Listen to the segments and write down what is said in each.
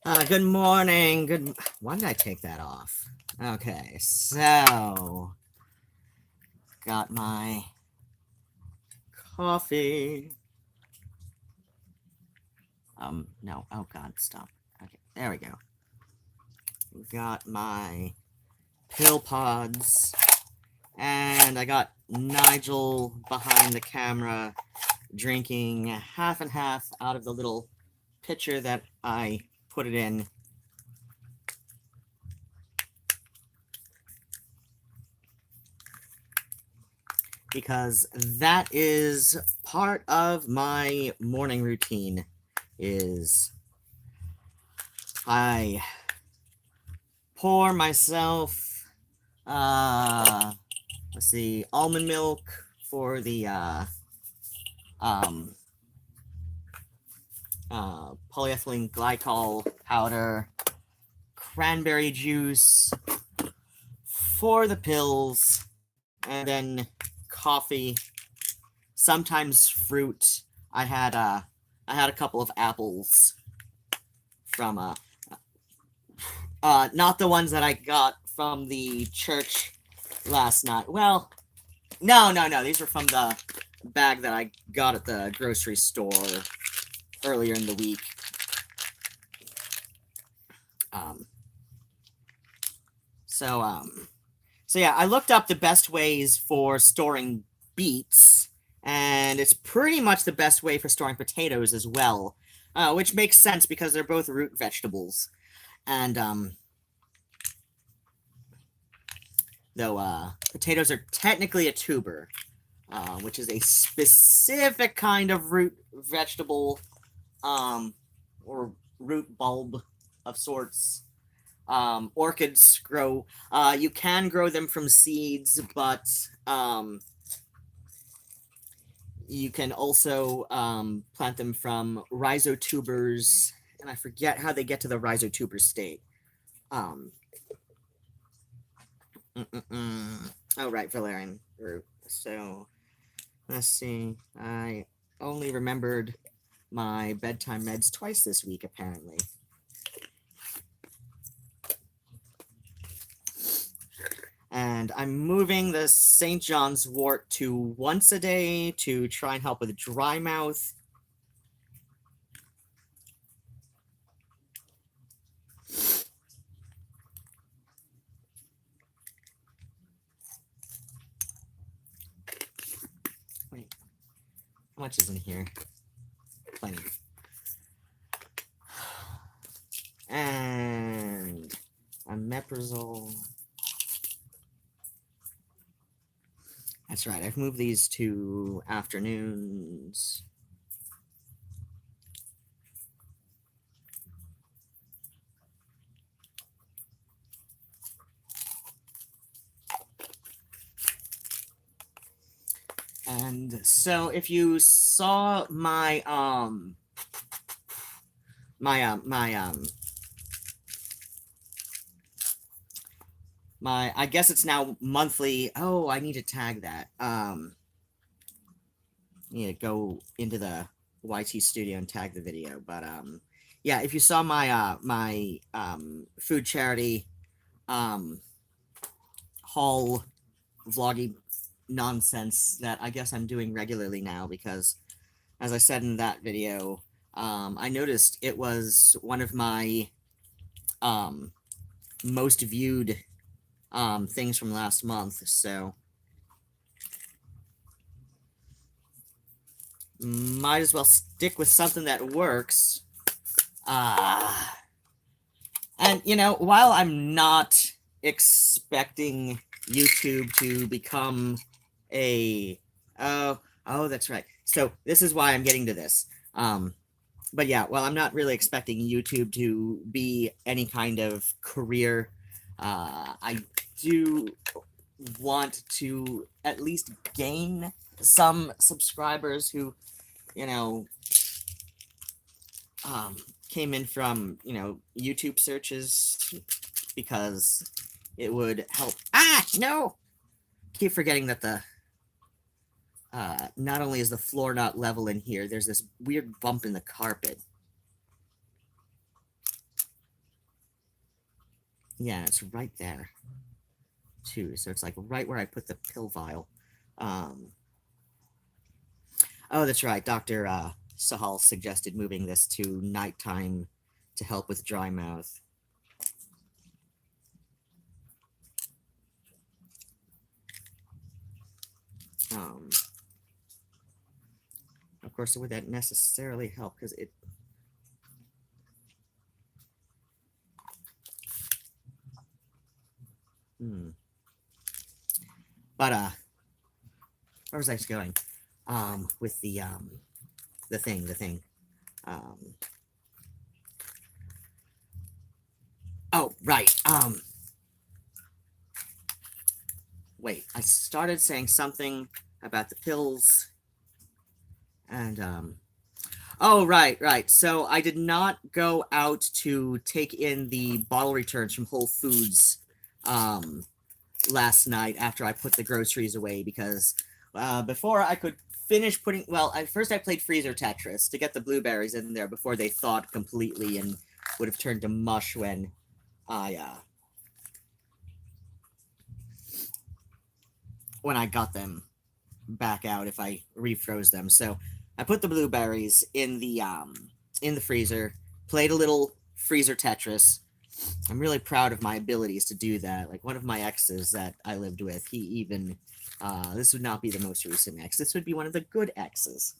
Good morning. Why did I take that off? Okay, so got my coffee. No. Oh God, stop. Okay, there we go. Got my pill pods, and I got Nigel behind the camera drinking half and half out of the little pitcher that I put it in. Because that is part of my morning routine. Is I pour myself let's see, almond milk for the um polyethylene glycol powder, cranberry juice for the pills, and then coffee, sometimes fruit. I had a couple of apples from not the ones that I got from the church last night. Well, no. These were from the bag that I got at the grocery store earlier in the week. So yeah, I looked up the best ways for storing beets, and it's pretty much the best way for storing potatoes as well, which makes sense because they're both root vegetables. And though potatoes are technically a tuber, which is a specific kind of root vegetable, or root bulb of sorts. Orchids grow. You can grow them from seeds, but you can also plant them from rhizotubers, and I forget how they get to the rhizotuber state. Oh, right, valerian root. So let's see. I only remembered my bedtime meds twice this week, apparently. And I'm moving the St. John's wort to once a day to try and help with dry mouth. Wait, how much is in here? Plenty. And omeprazole. That's right, I've moved these to afternoons. And so if you saw my I guess it's now monthly. Oh, I need to tag that. Need to go into the YT studio and tag the video. But yeah, if you saw my food charity haul vloggy nonsense that I guess I'm doing regularly now, because as I said in that video, I noticed it was one of my most viewed things from last month, so might as well stick with something that works. And you know, while I'm not expecting YouTube to become a that's right. So this is why I'm getting to this. But yeah, well, I'm not really expecting YouTube to be any kind of career. I do want to at least gain some subscribers who, you know, came in from, you know, YouTube searches, because it would help. No! Keep forgetting that the not only is the floor not level in here, there's this weird bump in the carpet. Yeah, it's right there, too. So it's like right where I put the pill vial. Oh, that's right. Dr. Sahal suggested moving this to nighttime to help with dry mouth. Of course, would that necessarily help? Because it... But, where was I going? With the thing. Oh, right. Wait, I started saying something about the pills, and, oh, right. So I did not go out to take in the bottle returns from Whole Foods, last night after I put the groceries away, because, before I could finish putting, well, first I played Freezer Tetris to get the blueberries in there before they thawed completely and would have turned to mush when I got them back out if I refroze them. So I put the blueberries in the freezer, played a little Freezer Tetris. I'm really proud of my abilities to do that. Like, one of my exes that I lived with, he even this would not be the most recent ex. This would be one of the good exes.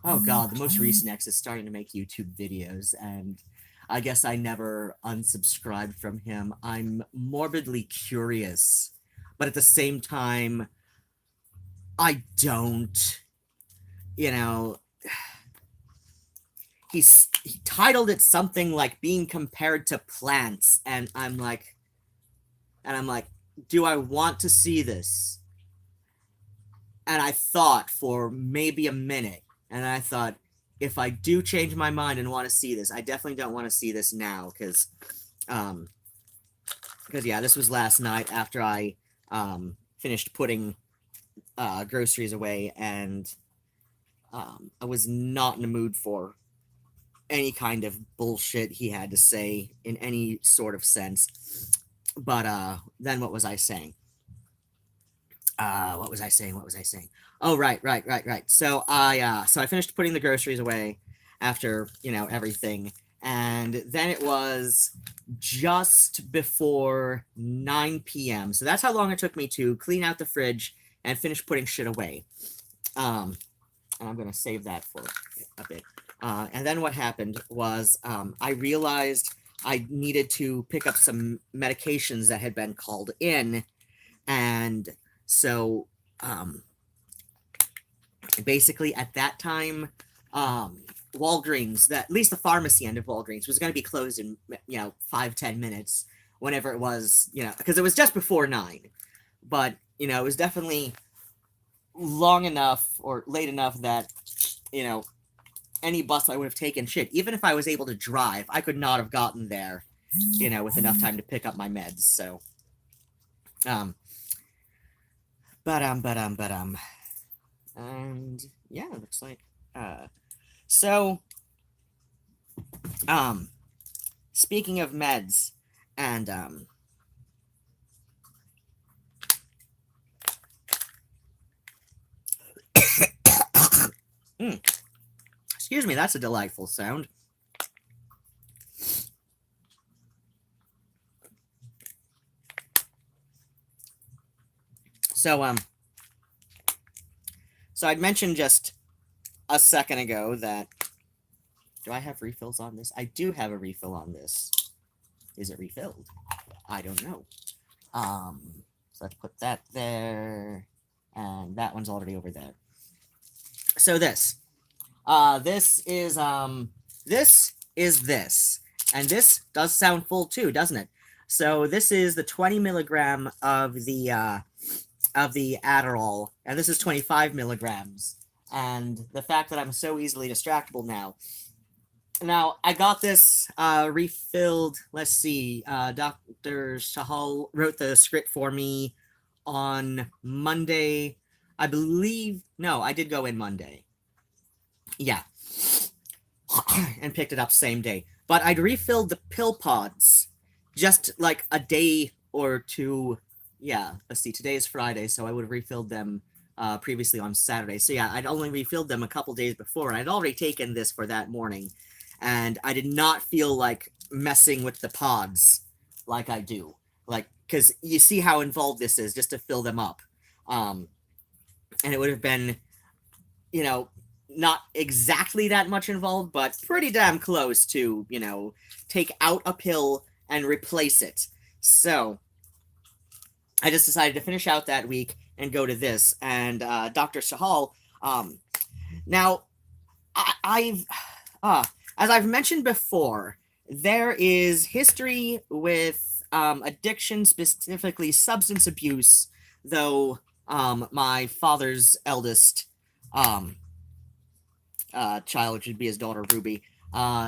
Oh god, the most recent ex is starting to make YouTube videos, and I guess I never unsubscribed from him. I'm morbidly curious, but at the same time, I don't. You know, he titled it something like being compared to plants, and I'm like, do I want to see this? And I thought for maybe a minute, and I thought, if I do change my mind and want to see this, I definitely don't want to see this now, because yeah, this was last night after I finished putting groceries away, and I was not in the mood for any kind of bullshit he had to say in any sort of sense. But then what was I saying? What was I saying? Oh, right. So I finished putting the groceries away after, everything. And then it was just before 9 p.m. So that's how long it took me to clean out the fridge and finish putting shit away. And I'm going to save that for a bit. And then what happened was I realized I needed to pick up some medications that had been called in. And so basically at that time, Walgreens, at least the pharmacy end of Walgreens, was going to be closed in 5-10 minutes, whenever it was, because it was just before 9. But it was definitely long enough or late enough that any bus I would have taken, even if I was able to drive, I could not have gotten there with enough time to pick up my meds. So and yeah, it looks like so speaking of meds, and excuse me, that's a delightful sound. So I'd mentioned just a second ago that, do I have refills on this? I do have a refill on this. Is it refilled? I don't know. So let's put that there, and that one's already over there. So this is this, and this does sound full too, doesn't it? So this is the 20 milligram of the Adderall, and this is 25 milligrams. And the fact that I'm so easily distractible now. Now, I got this refilled, let's see, Dr. Sahal wrote the script for me on Monday. I believe, no, I did go in Monday. Yeah. And picked it up same day. But I'd refilled the pill pods just like a day or two. Yeah, let's see. Today is Friday, so I would have refilled them previously on Saturday. So yeah, I'd only refilled them a couple days before, and I'd already taken this for that morning, and I did not feel like messing with the pods like I do, like because you see how involved this is just to fill them up, um, and it would have been, you know, not exactly that much involved, but pretty damn close to, take out a pill and replace it. So I just decided to finish out that week and go to this. And Dr. Sahal, now I've, as I've mentioned before, there is history with addiction, specifically substance abuse, though my father's eldest um, child, which would be his daughter Ruby,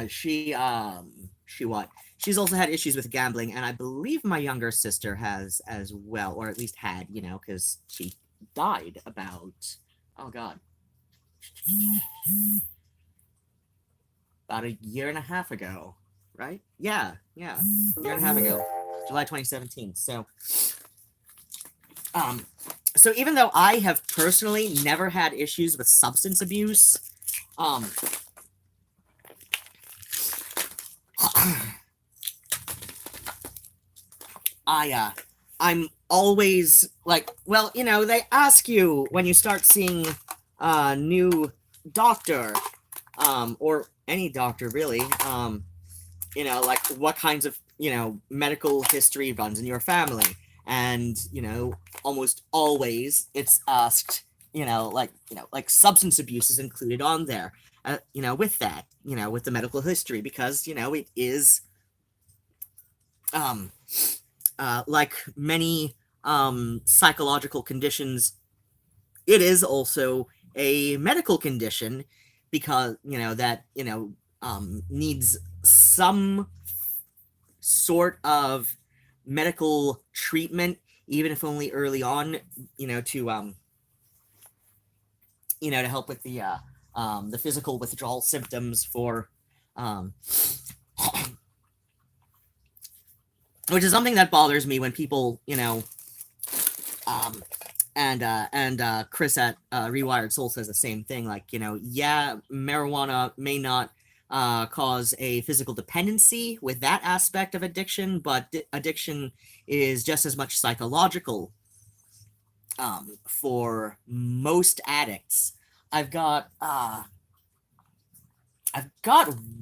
she what? She's also had issues with gambling, and I believe my younger sister has as well, or at least had, because she died about, oh god, about a year and a half ago, right? Yeah, a year and a half ago, July 2017. So even though I have personally never had issues with substance abuse, I'm always like, well, they ask you when you start seeing a new doctor, or any doctor really, like what kinds of, medical history runs in your family. And, almost always it's asked, like substance abuse is included on there, with that, with the medical history, because, it is, like many psychological conditions, it is also a medical condition, because that needs some sort of medical treatment, even if only early on, to help with the physical withdrawal symptoms for which is something that bothers me when people, and Chris at Rewired Soul says the same thing. Like, yeah, marijuana may not cause a physical dependency with that aspect of addiction, but addiction is just as much psychological for most addicts. I've got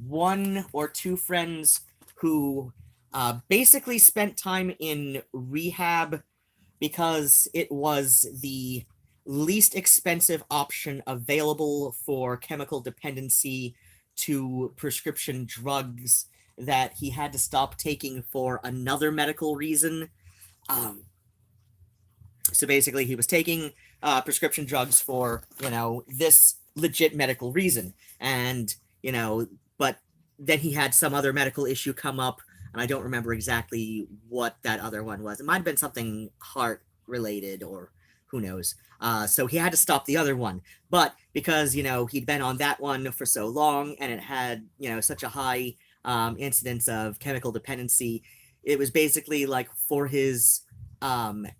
one or two friends who basically spent time in rehab because it was the least expensive option available for chemical dependency to prescription drugs that he had to stop taking for another medical reason. So basically, he was taking prescription drugs for, this legit medical reason. And, but then he had some other medical issue come up, and I don't remember exactly what that other one was. It might have been something heart related, or who knows. So he had to stop the other one. But because, he'd been on that one for so long, and it had, such a high incidence of chemical dependency, it was basically like for his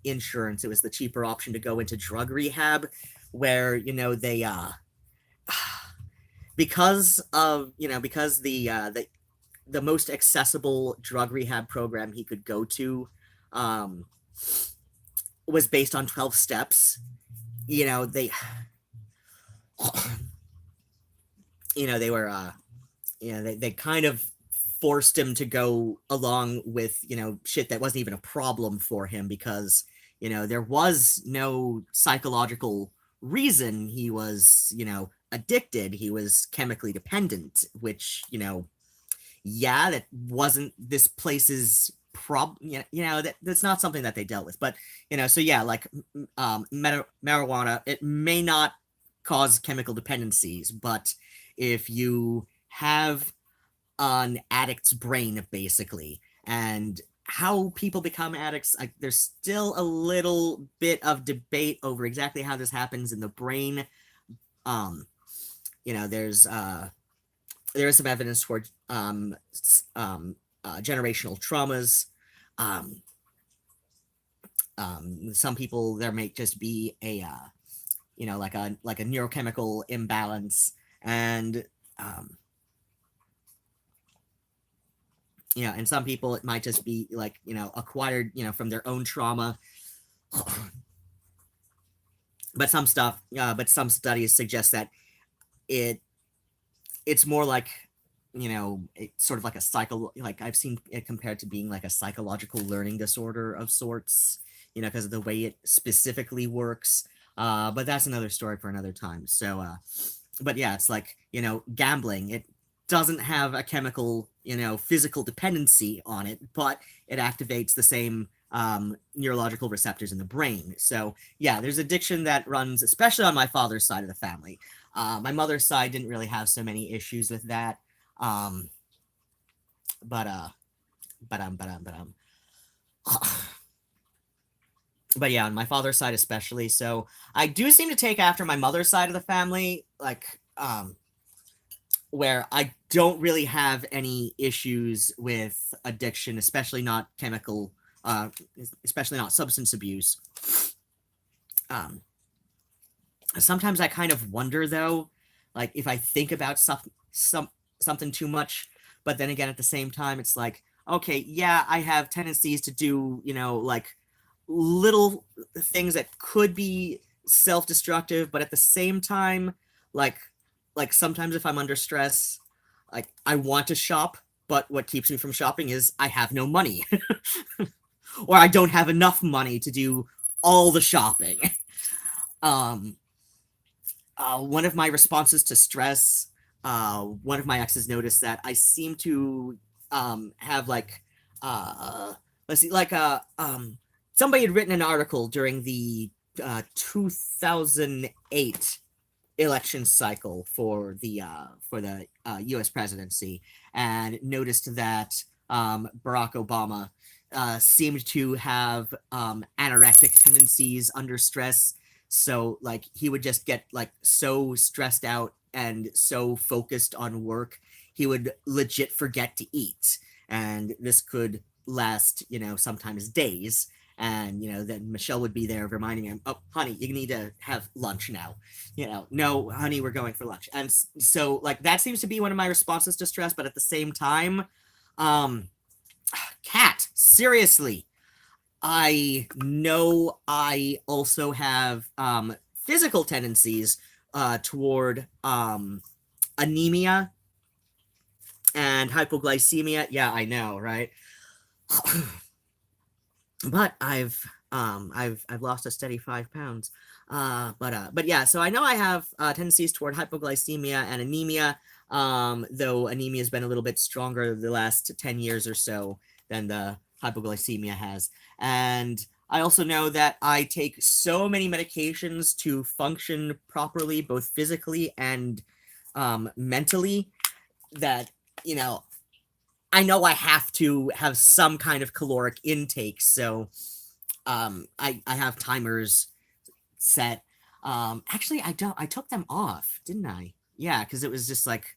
insurance, it was the cheaper option to go into drug rehab, where, they because the most accessible drug rehab program he could go to was based on 12 steps. They they were they kind of forced him to go along with, shit that wasn't even a problem for him, because, there was no psychological reason he was, addicted. He was chemically dependent, which, yeah, that wasn't this place's that's not something that they dealt with. But, so yeah, like marijuana, it may not cause chemical dependencies, but if you have an addict's brain, basically, and how people become addicts, there's still a little bit of debate over exactly how this happens in the brain. There's there is some evidence for generational traumas, um, some people, there may just be a like a neurochemical imbalance, and and some people it might just be like acquired from their own trauma. But some studies suggest that it's more like it's sort of like a like I've seen it compared to being like a psychological learning disorder of sorts, because of the way it specifically works. But that's another story for another time. So but yeah, it's like gambling, it doesn't have a chemical physical dependency on it, but it activates the same neurological receptors in the brain. So yeah, there's addiction that runs especially on my father's side of the family. My mother's side didn't really have so many issues with that. Um, but but yeah, on my father's side especially. So I do seem to take after my mother's side of the family, like where I don't really have any issues with addiction, especially not chemical, especially not substance abuse. Sometimes I kind of wonder though, like if I think about something too much, but then again at the same time it's like, okay, yeah, I have tendencies to do like little things that could be self-destructive, but at the same time, like sometimes if I'm under stress, like I want to shop, but what keeps me from shopping is I have no money or I don't have enough money to do all the shopping. One of my responses to stress, one of my exes noticed that I seem to have like let's see, like somebody had written an article during the 2008 election cycle for the U.S. presidency, and noticed that Barack Obama seemed to have anorectic tendencies under stress. So like he would just get like so stressed out and so focused on work, he would legit forget to eat, and this could last sometimes days. And then Michelle would be there reminding him, oh honey, you need to have lunch now, no honey, we're going for lunch. And so like that seems to be one of my responses to stress. But at the same time, Kat, seriously, I know I also have physical tendencies toward anemia and hypoglycemia. Yeah, I know, right? But I've lost a steady 5 pounds. But yeah, so I know I have tendencies toward hypoglycemia and anemia, though anemia has been a little bit stronger the last 10 years or so than the hypoglycemia has. And I also know that I take so many medications to function properly, both physically and mentally, that I know I have to have some kind of caloric intake. So I have timers set. Actually, I took them off, didn't I? Yeah, because it was just like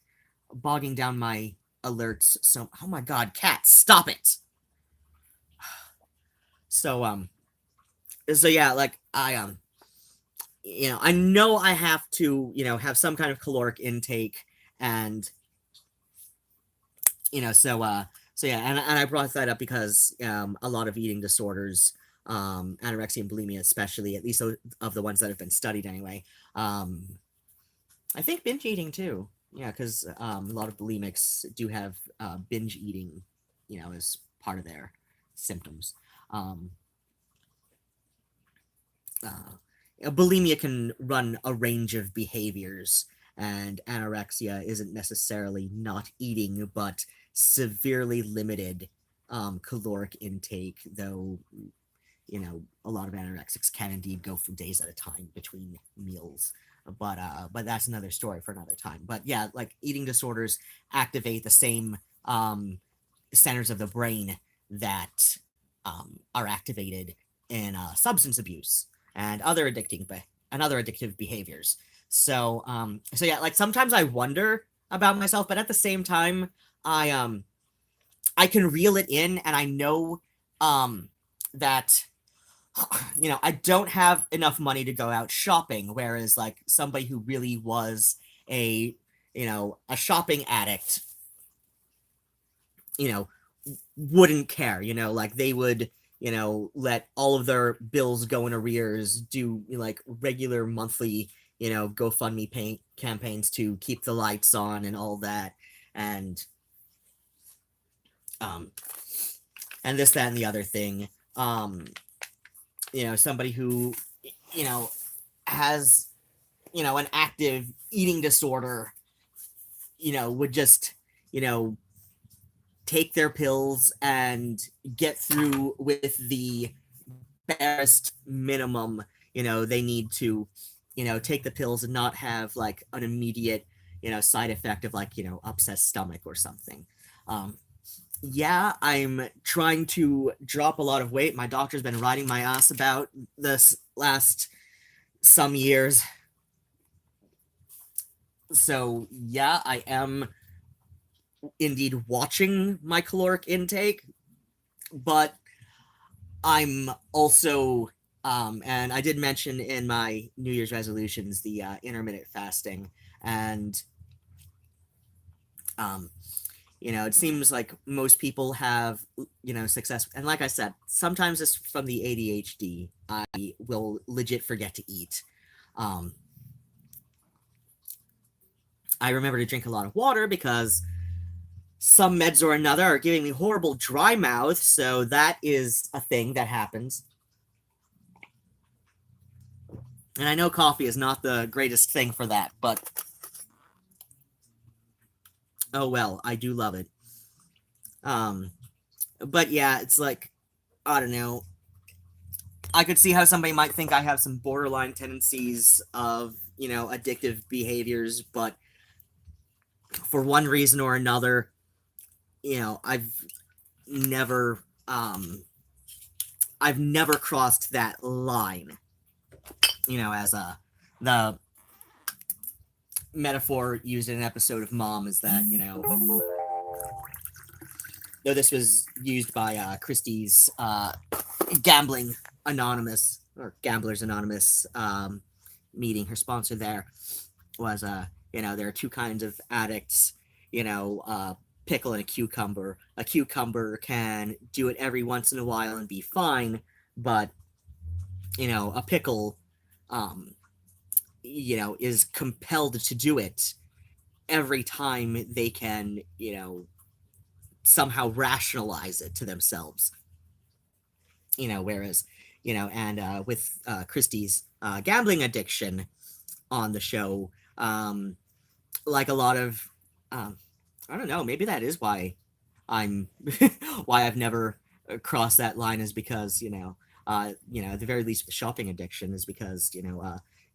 bogging down my alerts. So, oh my God, Kat, stop it. So yeah, like I I know I have to have some kind of caloric intake, and so yeah, and I brought that up because a lot of eating disorders, anorexia and bulimia especially, at least of the ones that have been studied anyway, I think binge eating too, yeah, because a lot of bulimics do have binge eating as part of their symptoms. Bulimia can run a range of behaviors, and anorexia isn't necessarily not eating, but severely limited caloric intake, though a lot of anorexics can indeed go for days at a time between meals. But that's another story for another time. But yeah, like eating disorders activate the same centers of the brain that are activated in substance abuse and other addictive behaviors. So yeah, like sometimes I wonder about myself, but at the same time, I can reel it in, and I know that I don't have enough money to go out shopping, whereas like somebody who really was a a shopping addict, you know, wouldn't care, like they would, let all of their bills go in arrears, do like regular monthly, GoFundMe campaigns to keep the lights on and all that. And um and this, that, and the other thing. Somebody who, has, an active eating disorder, would just, take their pills and get through with the barest minimum, they need to, take the pills and not have like an immediate, side effect of like, upset stomach or something. Yeah, I'm trying to drop a lot of weight. My doctor's been riding my ass about this last some years. So, yeah, I am indeed watching my caloric intake, but I'm also, and I did mention in my New Year's resolutions the intermittent fasting, and it seems like most people have, success. And like I said, sometimes it's from the ADHD. I will legit forget to eat. I remember to drink a lot of water because some meds or another are giving me horrible dry mouth. So that is a thing that happens. And I know coffee is not the greatest thing for that, but oh well, I do love it. But yeah, it's like, I don't know. I could see how somebody might think I have some borderline tendencies of, addictive behaviors, but for one reason or another, I've never crossed that line. As the metaphor used in an episode of Mom is that, though this was used by Christie's Gambling Anonymous, or Gamblers Anonymous meeting, her sponsor there was, there are two kinds of addicts, pickle and a cucumber. A cucumber can do it every once in a while and be fine, but, a pickle, is compelled to do it every time they can, somehow rationalize it to themselves. Whereas, and with Christie's gambling addiction on the show, like a lot of, I don't know, maybe that is why I'm, why I've never crossed that line, is because, at the very least with shopping addiction, is because,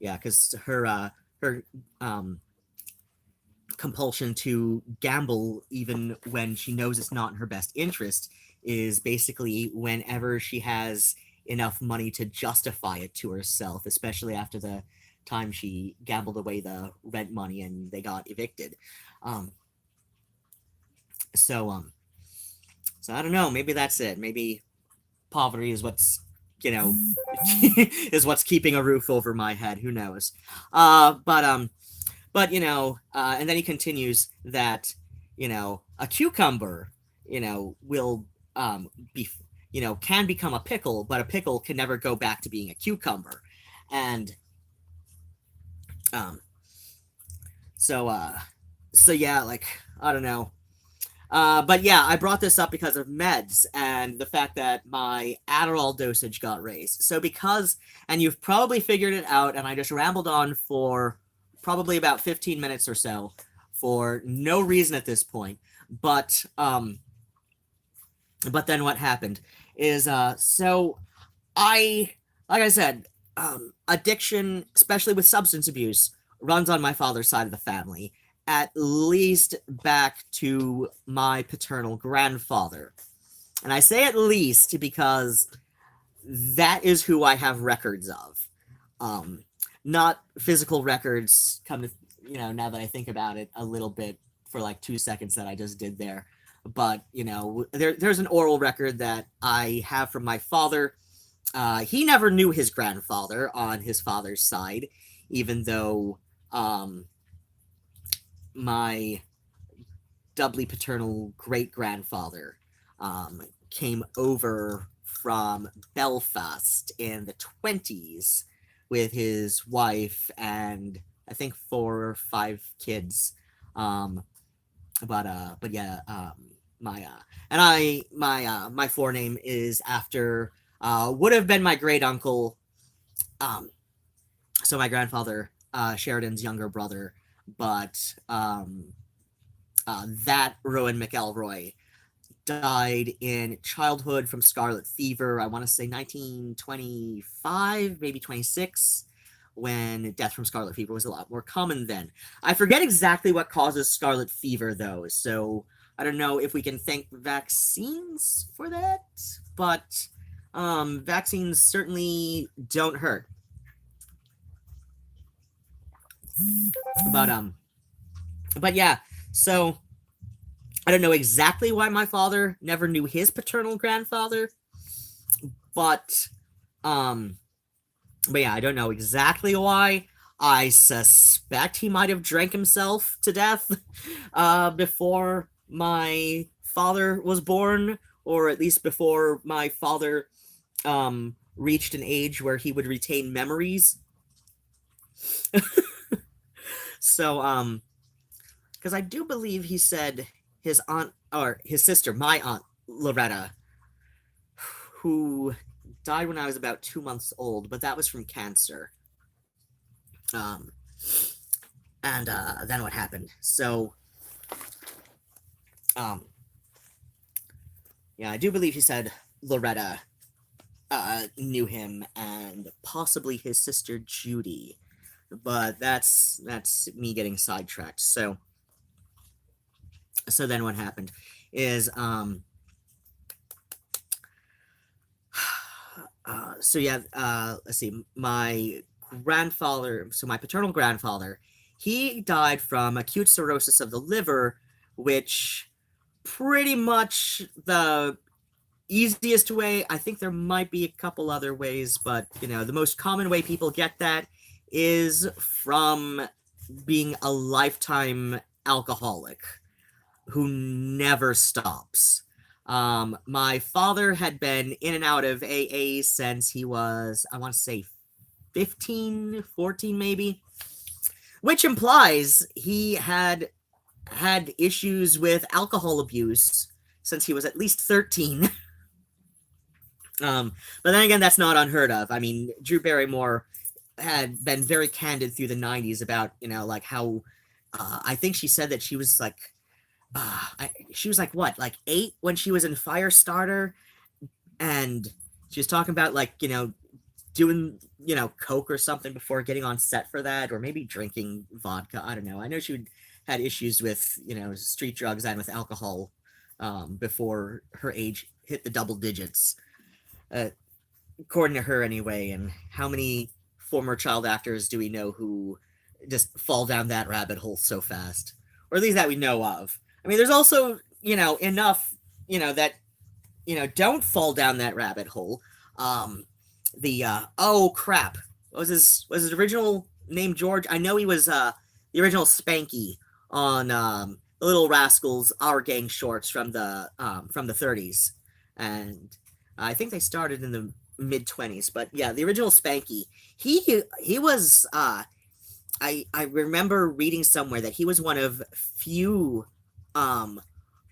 yeah, because her compulsion to gamble, even when she knows it's not in her best interest, is basically whenever she has enough money to justify it to herself, especially after the time she gambled away the rent money and they got evicted. So I don't know, maybe that's it. Maybe poverty is what's, is what's keeping a roof over my head. Who knows? But and then he continues that, a cucumber, will be, can become a pickle, but a pickle can never go back to being a cucumber. And so yeah, like, I don't know. But yeah, I brought this up because of meds and the fact that my Adderall dosage got raised. So because, and you've probably figured it out, and I just rambled on for probably about 15 minutes or so for no reason at this point. But then what happened is, so like I said, addiction, especially with substance abuse, runs on my father's side of the family, at least back to my paternal grandfather. And I say at least because that is who I have records of. Not physical records, come to, now that I think about it a little bit for like 2 seconds that I just did there. but there's an oral record that I have from my father. He never knew his grandfather on his father's side, even though my doubly paternal great grandfather came over from Belfast in the 20s with his wife and I think 4 or 5 kids. Um, but yeah, my forename is after would have been my great uncle. Um, so my grandfather, Sheridan's younger brother, but that Rowan McElroy died in childhood from scarlet fever. I want to say 1925, maybe 26, when death from scarlet fever was a lot more common then. I forget exactly what causes scarlet fever, though, so I don't know if we can thank vaccines for that, but vaccines certainly don't hurt. But but yeah, so I don't know exactly why my father never knew his paternal grandfather, but um but yeah, I don't know exactly why. I suspect he might have drank himself to death before my father was born, or at least before my father reached an age where he would retain memories. So because I do believe he said his aunt or his sister, my aunt Loretta, who died when I was about 2 months old, but that was from cancer. Um, and then what happened? So, um, yeah, I do believe he said Loretta knew him, and possibly his sister Judy, but that's me getting sidetracked. So then what happened is so yeah, let's see, my grandfather, so my paternal grandfather, he died from acute cirrhosis of the liver, which pretty much the easiest way. I think there might be a couple other ways, but the most common way people get that is from being a lifetime alcoholic who never stops. My father had been in and out of AA since he was, I want to say, 15, 14 maybe, which implies he had issues with alcohol abuse since he was at least 13. But then again, that's not unheard of. I mean, Drew Barrymore had been very candid through the 90s about, like how I think she said that she was like, she was like, what, like 8 when she was in Firestarter, and she was talking about, like, doing, coke or something before getting on set for that, or maybe drinking vodka. I don't know. I know she had issues with, street drugs and with alcohol before her age hit the double digits, according to her anyway. And how many former child actors do we know who just fall down that rabbit hole so fast, or at least that we know of? I mean, there's also, enough, that, don't fall down that rabbit hole. Oh crap, was his original name George? I know he was the original Spanky on the Little Rascals Our Gang shorts from the 30s, and I think they started in the mid 20s. But yeah, the original Spanky. He was I remember reading somewhere that he was one of few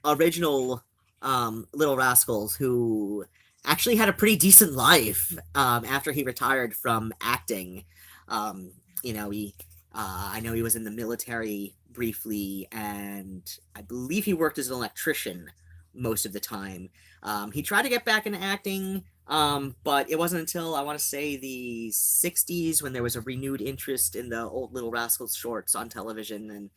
original Little Rascals who actually had a pretty decent life after he retired from acting. He I know he was in the military briefly, and I believe he worked as an electrician most of the time. He tried to get back into acting, but it wasn't until, I want to say, the 60s when there was a renewed interest in the old Little Rascals shorts on television, and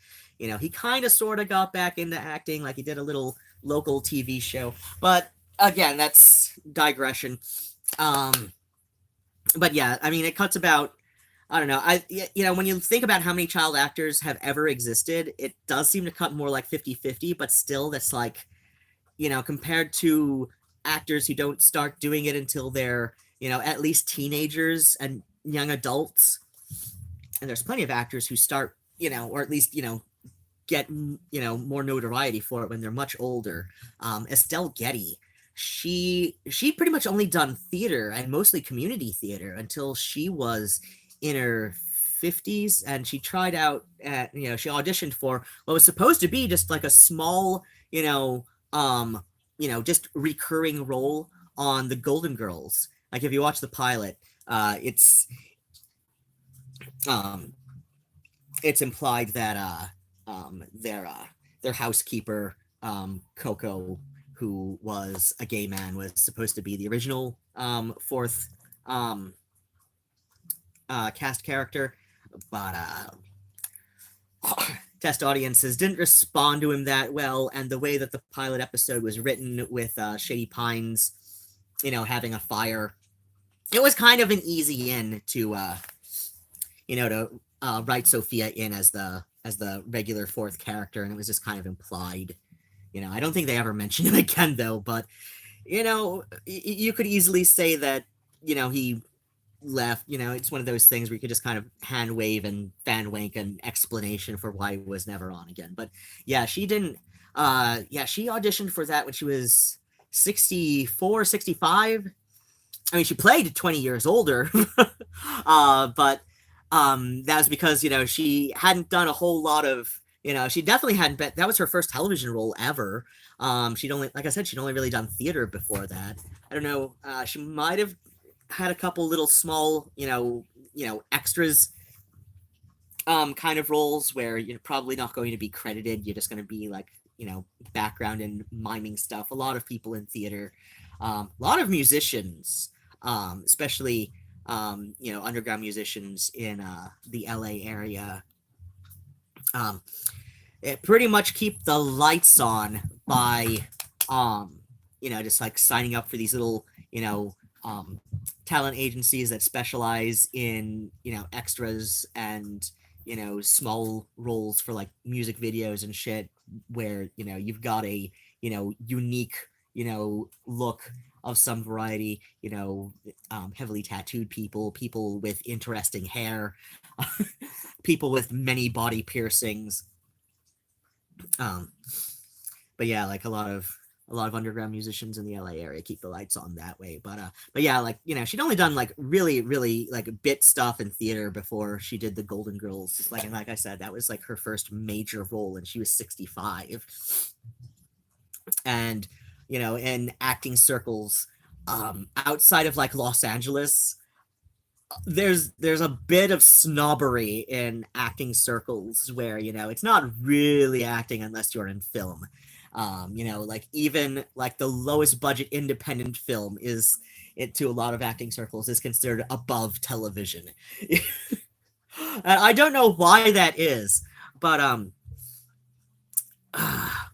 he kind of sort of got back into acting, like he did a little local TV show. But again, that's digression. But yeah, I mean, it cuts about, I don't know, when you think about how many child actors have ever existed, it does seem to cut more like 50-50, but still, that's like, compared to actors who don't start doing it until they're, at least teenagers and young adults. And there's plenty of actors who start, or at least, get, more notoriety for it when they're much older. Estelle Getty, she pretty much only done theater and mostly community theater until she was in her 50s, and she tried out at, she auditioned for what was supposed to be just like a small, just recurring role on the Golden Girls. Like, if you watch the pilot, um it's implied that their housekeeper, Coco, who was a gay man, was supposed to be the original fourth cast character, but test audiences didn't respond to him that well, and the way that the pilot episode was written with Shady Pines, having a fire, it was kind of an easy in to write Sophia in as the regular fourth character, and it was just kind of implied. I don't think they ever mentioned him again, though, but, you could easily say that, he left. It's one of those things where you could just kind of hand wave and fan wank an explanation for why he was never on again. But yeah, she didn't, she auditioned for that when she was 64, 65. I mean, she played 20 years older, but that was because, she hadn't done a whole lot of, she definitely hadn't been, that was her first television role ever. She'd only, like I said, she'd only really done theater before that. I don't know, she might have had a couple little small, extras kind of roles where you're probably not going to be credited. You're just going to be like, background and miming stuff. A lot of people in theater, a lot of musicians, especially, underground musicians in the LA area, it pretty much keep the lights on by, just like signing up for these little, talent agencies that specialize in, extras and, small roles for like music videos and shit, where, you've got a, unique, look of some variety, heavily tattooed people with interesting hair, people with many body piercings. But yeah, like a lot of underground musicians in the LA area keep the lights on that way. But yeah, like, she'd only done like really, really like bit stuff in theater before she did the Golden Girls. Just like, and like I said, that was like her first major role, and she was 65. And, in acting circles, outside of like Los Angeles, there's a bit of snobbery in acting circles where, it's not really acting unless you're in film. Like even like the lowest budget independent film is, it to a lot of acting circles, is considered above television. I don't know why that is, but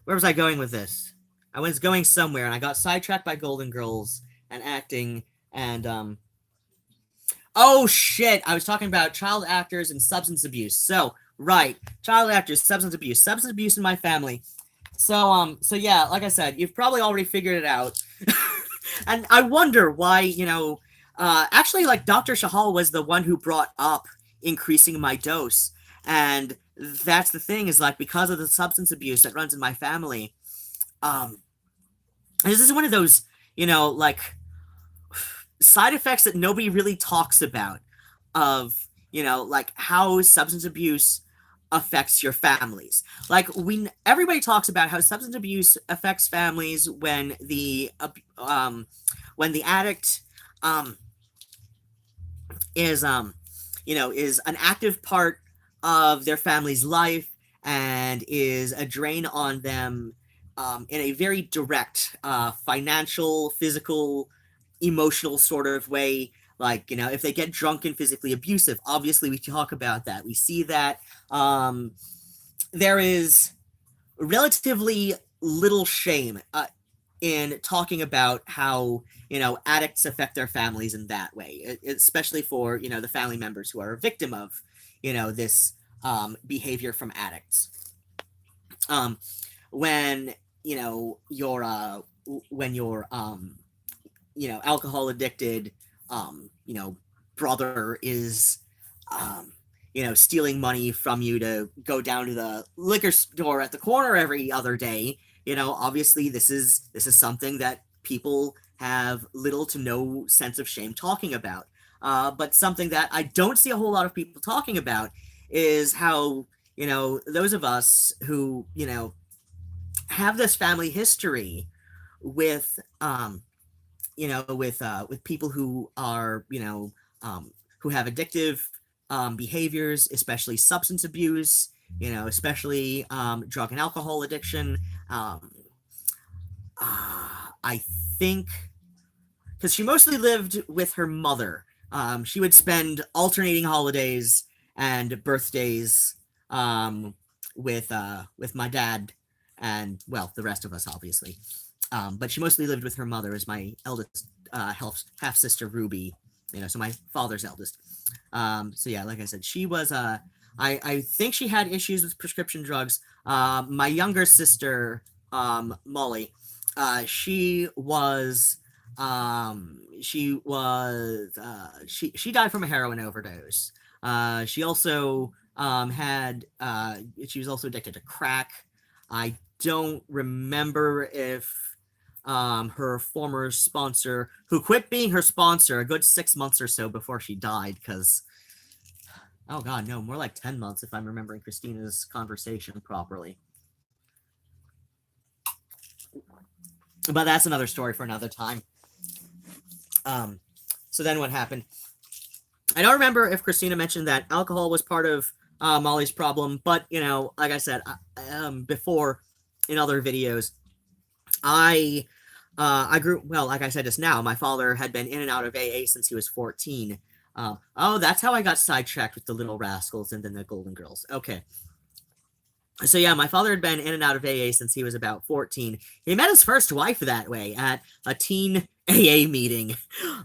where was I going with this? I was going somewhere and I got sidetracked by Golden Girls and acting and oh shit, I was talking about child actors and substance abuse. So, right, child actors, substance abuse in my family. So yeah, like I said, you've probably already figured it out. And I wonder why, actually, like, Dr. Shahal was the one who brought up increasing my dose. And that's the thing, is like, because of the substance abuse that runs in my family, this is one of those, like, side effects that nobody really talks about of, like, how substance abuse affects your families. Like, everybody talks about how substance abuse affects families when the addict is an active part of their family's life and is a drain on them in a very direct financial, physical, emotional sort of way. Like, if they get drunk and physically abusive, obviously we talk about that. We see that there is relatively little shame in talking about how, addicts affect their families in that way, especially for, the family members who are a victim of, this behavior from addicts. When when you're alcohol addicted, brother is stealing money from you to go down to the liquor store at the corner every other day. Obviously this is something that people have little to no sense of shame talking about. But something that I don't see a whole lot of people talking about is how those of us who have this family history with with people who are who have addictive behaviors, especially substance abuse, especially drug and alcohol addiction. I think because she mostly lived with her mother. She would spend alternating holidays and birthdays with my dad and, well, the rest of us, obviously. But she mostly lived with her mother as my eldest half sister Ruby, so my father's eldest. So yeah, like I said, she was I think she had issues with prescription drugs. My younger sister, Molly, she died from a heroin overdose. She also she was also addicted to crack. I don't remember if her former sponsor, who quit being her sponsor a good 6 months or so before she died, because oh god, no, more like 10 months if I'm remembering Christina's conversation properly. But that's another story for another time. So then what happened? I don't remember if Christina mentioned that alcohol was part of Molly's problem, but like I said before in other videos, I grew, well, like I said just now, my father had been in and out of AA since he was 14. Oh, that's how I got sidetracked with the Little Rascals and then the Golden Girls. Okay. So yeah, my father had been in and out of AA since he was about 14. He met his first wife that way at a teen AA meeting.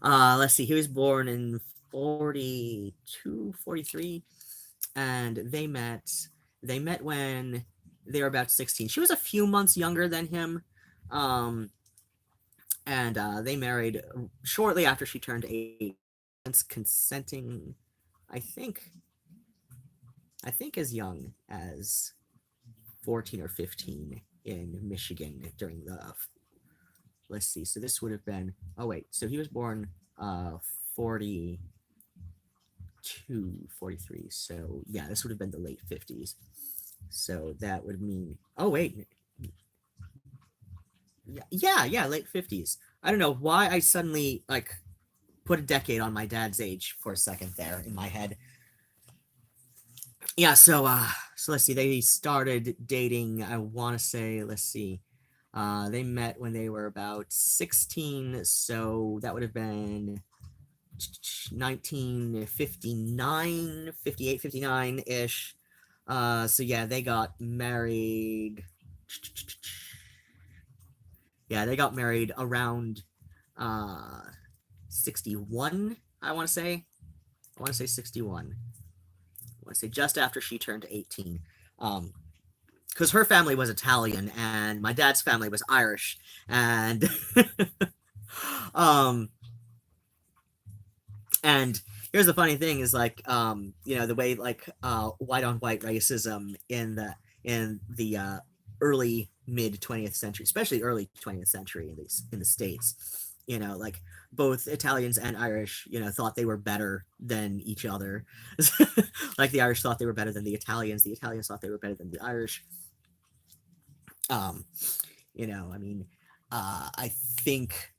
Let's see, he was born in 42, 43, and they met when they were about 16. She was a few months younger than him. And they married shortly after she turned 8, consenting, I think as young as 14 or 15 in Michigan during the, let's see, so this would have been, oh wait, so he was born 42, 43, so yeah, this would have been the late 50s. So that would mean, oh wait, yeah, late 50s. I don't know why I suddenly put a decade on my dad's age for a second there in my head. Yeah, so let's see, they started dating, I want to say, let's see, they met when they were about 16, so that would have been 1959, 58, 59-ish. So yeah, they got married. Yeah, they got married around 61, I want to say. 61. I want to say just after she turned 18. Because her family was Italian and my dad's family was Irish. And and here's the funny thing is the way white on white racism in the early mid 20th century, especially early 20th century in the States, both Italians and Irish, thought they were better than each other. Like the Irish thought they were better than the Italians thought they were better than the Irish. I think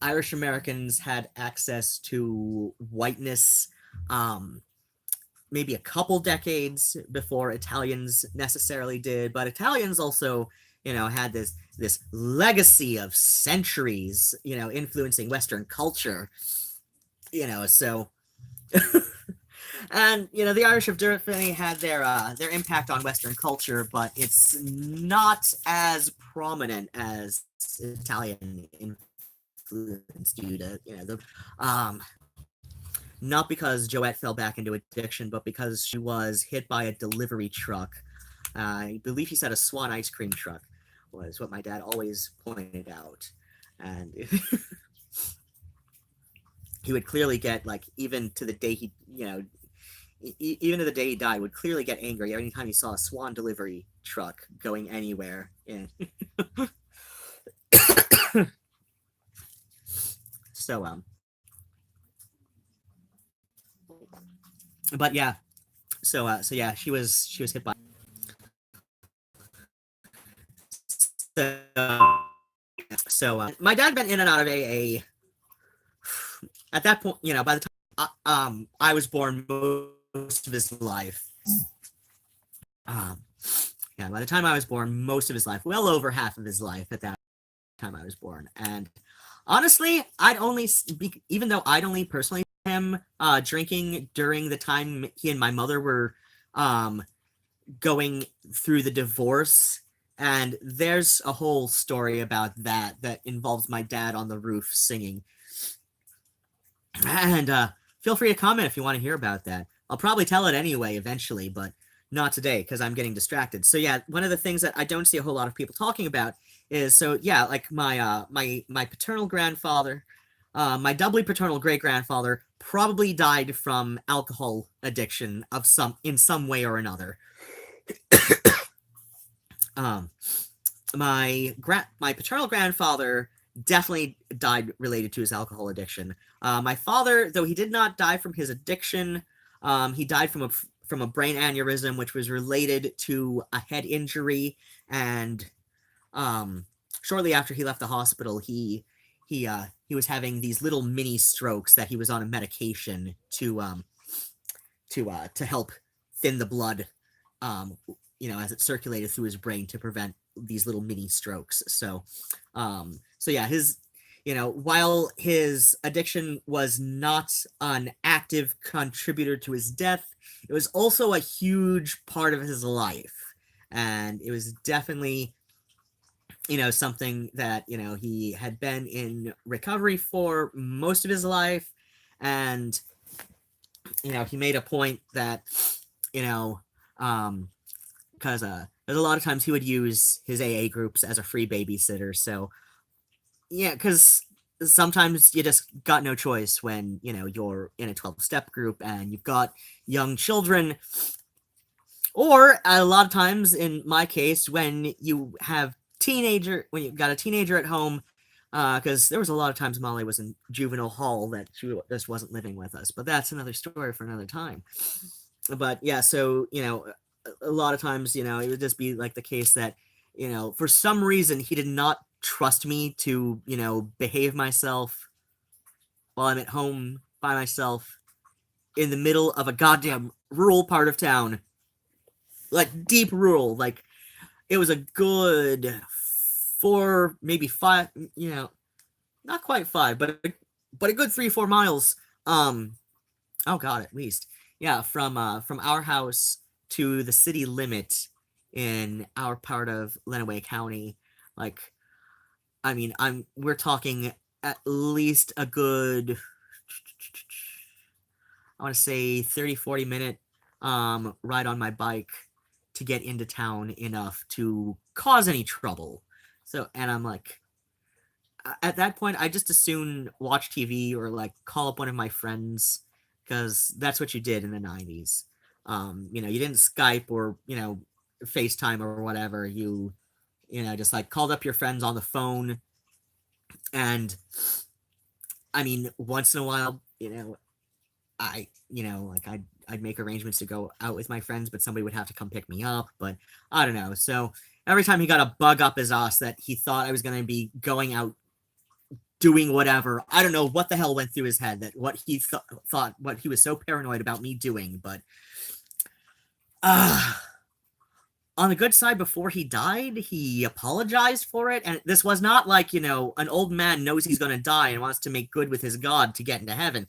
Irish Americans had access to whiteness maybe a couple decades before Italians necessarily did, but Italians also, had this legacy of centuries, influencing Western culture, so and the Irish have definitely had their impact on Western culture, but it's not as prominent as Italian influence due to not because Joette fell back into addiction, but because she was hit by a delivery truck. I believe he said a Swan ice cream truck, was what my dad always pointed out. And he would clearly get, like, even to the day he, even to the day he died, would clearly get angry every time he saw a Swan delivery truck going anywhere. Yeah. So, but yeah, so yeah, she was hit by. So, my dad had been in and out of AA. At that point, by the time I was born, most of his life. Um, yeah, by the time I was born, most of his life, well over half of his life at that time I was born. And honestly, even though I'd only personally him drinking during the time he and my mother were going through the divorce. And there's a whole story about that involves my dad on the roof singing. And feel free to comment if you want to hear about that. I'll probably tell it anyway eventually, but not today because I'm getting distracted. So yeah, one of the things that I don't see a whole lot of people talking about is, so yeah, like my paternal grandfather, my doubly paternal great grandfather probably died from alcohol addiction in some way or another. My paternal grandfather definitely died related to his alcohol addiction. My father, though he did not die from his addiction, he died from a brain aneurysm, which was related to a head injury. And shortly after he left the hospital, he was having these little mini strokes that he was on a medication to help thin the blood, as it circulated through his brain to prevent these little mini strokes. So yeah, while his addiction was not an active contributor to his death, it was also a huge part of his life. And it was definitely, something that, he had been in recovery for most of his life. And, he made a point that, because there's a lot of times he would use his AA groups as a free babysitter. So yeah, because sometimes you just got no choice when you're in a 12-step group and you've got young children, or a lot of times in my case when you've got a teenager at home, because there was a lot of times Molly was in juvenile hall that she just wasn't living with us, but that's another story for another time. But yeah, so a lot of times, it would just be like the case that, for some reason he did not trust me to, behave myself while I'm at home by myself in the middle of a goddamn rural part of town. Like, deep rural. Like, it was a good 4, maybe 5, not quite 5, but a good 3-4 miles. Oh god, at least. Yeah, from our house to the city limit in our part of Lenawee County. Like, I mean, we're talking at least a good, I want to say 30-40 minute ride on my bike to get into town enough to cause any trouble. So, and I'm like, at that point, I just as soon watch TV or like call up one of my friends, because that's what you did in the 90s. You didn't Skype or, FaceTime or whatever. You just like called up your friends on the phone. And I mean, once in a while, I'd make arrangements to go out with my friends, but somebody would have to come pick me up. But I don't know. So every time he got a bug up his ass that he thought I was going to be going out doing whatever, I don't know what the hell went through his head, that what he thought, what he was so paranoid about me doing. But on the good side, before he died, he apologized for it. And this was not like, an old man knows he's going to die and wants to make good with his God to get into heaven.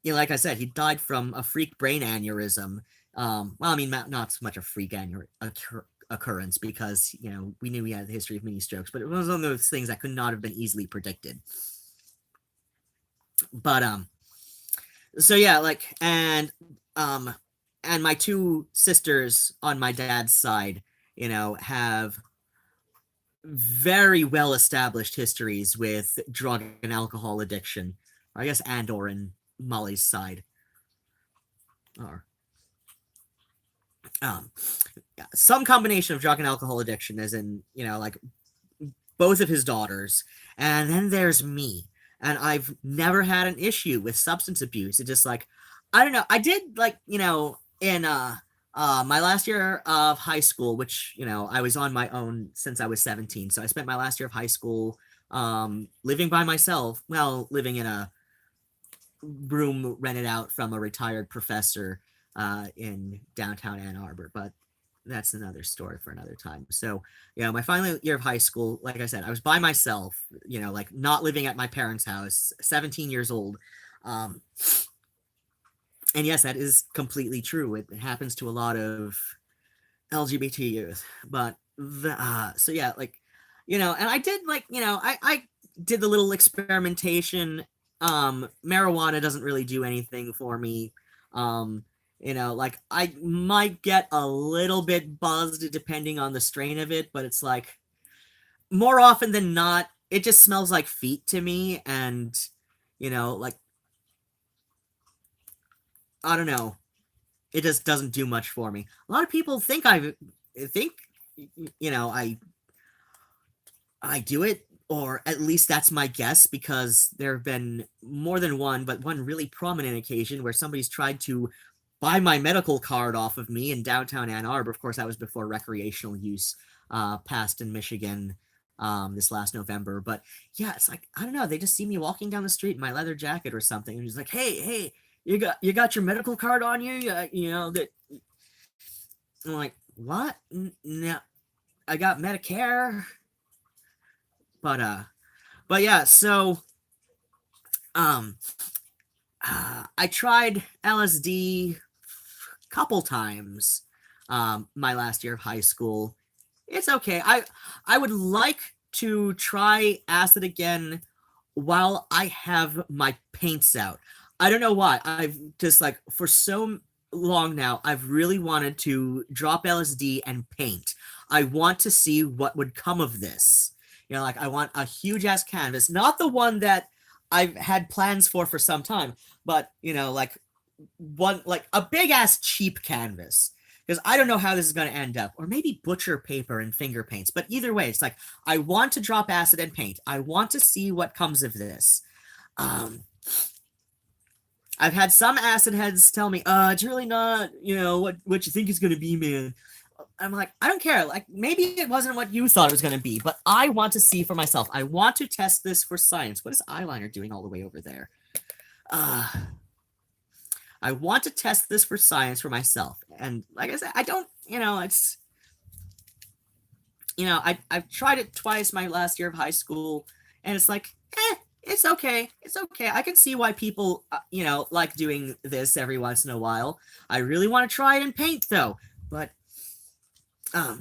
Like I said, he died from a freak brain aneurysm. Well, I mean, not so much a freak occurrence, because, we knew he had a history of mini strokes, but it was one of those things that could not have been easily predicted. But, so yeah, like, and my 2 sisters on my dad's side, have very well established histories with drug and alcohol addiction. I guess Andor and Molly's side. Or um, yeah, some combination of drug and alcohol addiction, as in, like both of his daughters. And then there's me. And I've never had an issue with substance abuse. It's just like, I don't know. I did, like, in my last year of high school, which, I was on my own since I was 17. So I spent my last year of high school living by myself. Well, living in a room rented out from a retired professor in downtown Ann Arbor. But that's another story for another time. So, my final year of high school, like I said, I was by myself, like not living at my parents' house, 17 years old. And yes, that is completely true. It happens to a lot of LGBT youth. But, so yeah, like, and I did, like, I did the little experimentation. Marijuana doesn't really do anything for me. Like, I might get a little bit buzzed depending on the strain of it, but it's like, more often than not, it just smells like feet to me, and, like, I don't know. It just doesn't do much for me. A lot of people think I do it, or at least that's my guess, because there have been more than one, but one really prominent occasion where somebody's tried to buy my medical card off of me in downtown Ann Arbor. Of course, that was before recreational use passed in Michigan this last November. But yeah, it's like, I don't know. They just see me walking down the street in my leather jacket or something, and he's like, "Hey, you got your medical card on you? That." I'm like, "What? No, I got Medicare." But yeah, so I tried LSD a couple times my last year of high school. It's okay. I would like to try acid again while I have my paints out. I don't know why. I've just, like, for so long now, I've really wanted to drop LSD and paint. I want to see what would come of this. Like, I want a huge ass canvas, not the one that I've had plans for some time, but, like, one, like a big ass cheap canvas, because I don't know how this is going to end up, or maybe butcher paper and finger paints. But either way, it's like, I want to drop acid and paint. I want to see what comes of this. I've had some acid heads tell me, it's really not, what you think it's going to be, man. I'm like, I don't care. Like, maybe it wasn't what you thought it was going to be, but I want to see for myself. I want to test this for science. What is eyeliner doing all the way over there? I want to test this for science for myself. And like I said, I don't, it's, I've tried it twice my last year of high school, and it's like, it's okay. It's okay. I can see why people, like doing this every once in a while. I really want to try it in paint, though. But, I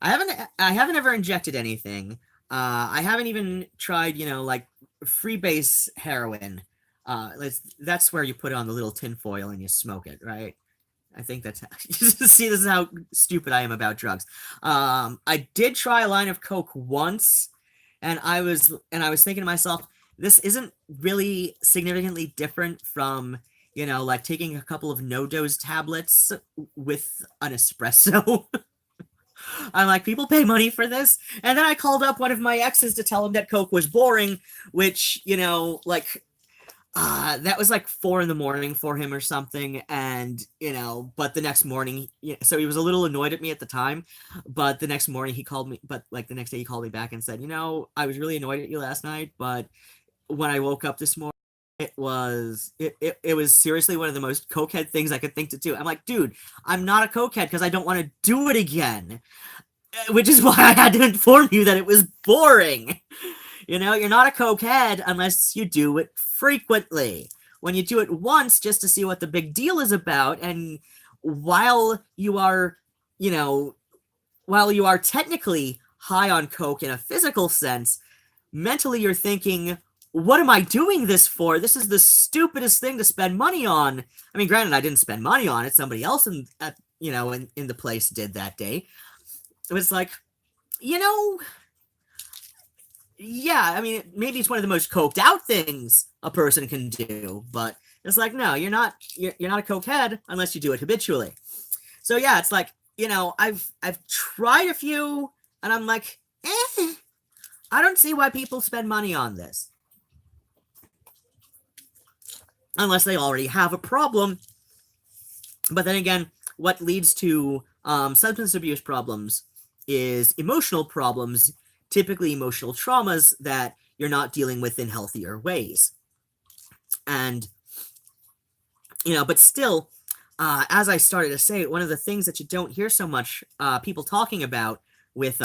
haven't ever injected anything. I haven't even tried, like, freebase heroin. That's where you put it on the little tinfoil and you smoke it, right? I think that's how, see, this is how stupid I am about drugs. I did try a line of coke once, and I was thinking to myself, this isn't really significantly different from, like taking a couple of no-dose tablets with an espresso. I'm like, people pay money for this? And then I called up one of my exes to tell him that coke was boring, which, like, that was like 4 a.m. for him or something. And, but the next morning, so he was a little annoyed at me at the time, but the next morning he called me, but like the next day he called me back and said, I was really annoyed at you last night, but when I woke up this morning, it was seriously one of the most cokehead things I could think to do. I'm like, dude, I'm not a cokehead because I don't want to do it again, which is why I had to inform you that it was boring. You're not a cokehead unless you do it frequently. When you do it once just to see what the big deal is about, and while you are technically high on coke in a physical sense, mentally you're thinking, what am I doing this for? This is the stupidest thing to spend money on. I mean, granted, I didn't spend money on it. Somebody else in the place did that day. it was like, you know, yeah, I mean, maybe it's one of the most coked out things a person can do, but it's like, no, you're not a cokehead unless you do it habitually. So yeah, it's like, I've tried a few, and I'm like, I don't see why people spend money on this unless they already have a problem. But then again, what leads to substance abuse problems is emotional problems, typically emotional traumas that you're not dealing with in healthier ways. And, but still, as I started to say, one of the things that you don't hear so much people talking about with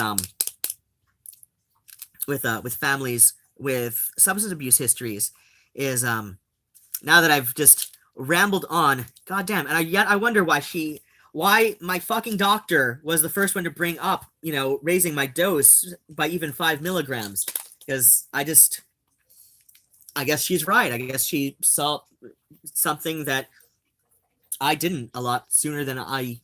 families with substance abuse histories is now that I've just rambled on, goddamn, and I wonder why my fucking doctor was the first one to bring up, raising my dose by even 5 milligrams, because I guess she's right. I guess she saw something that I didn't a lot sooner than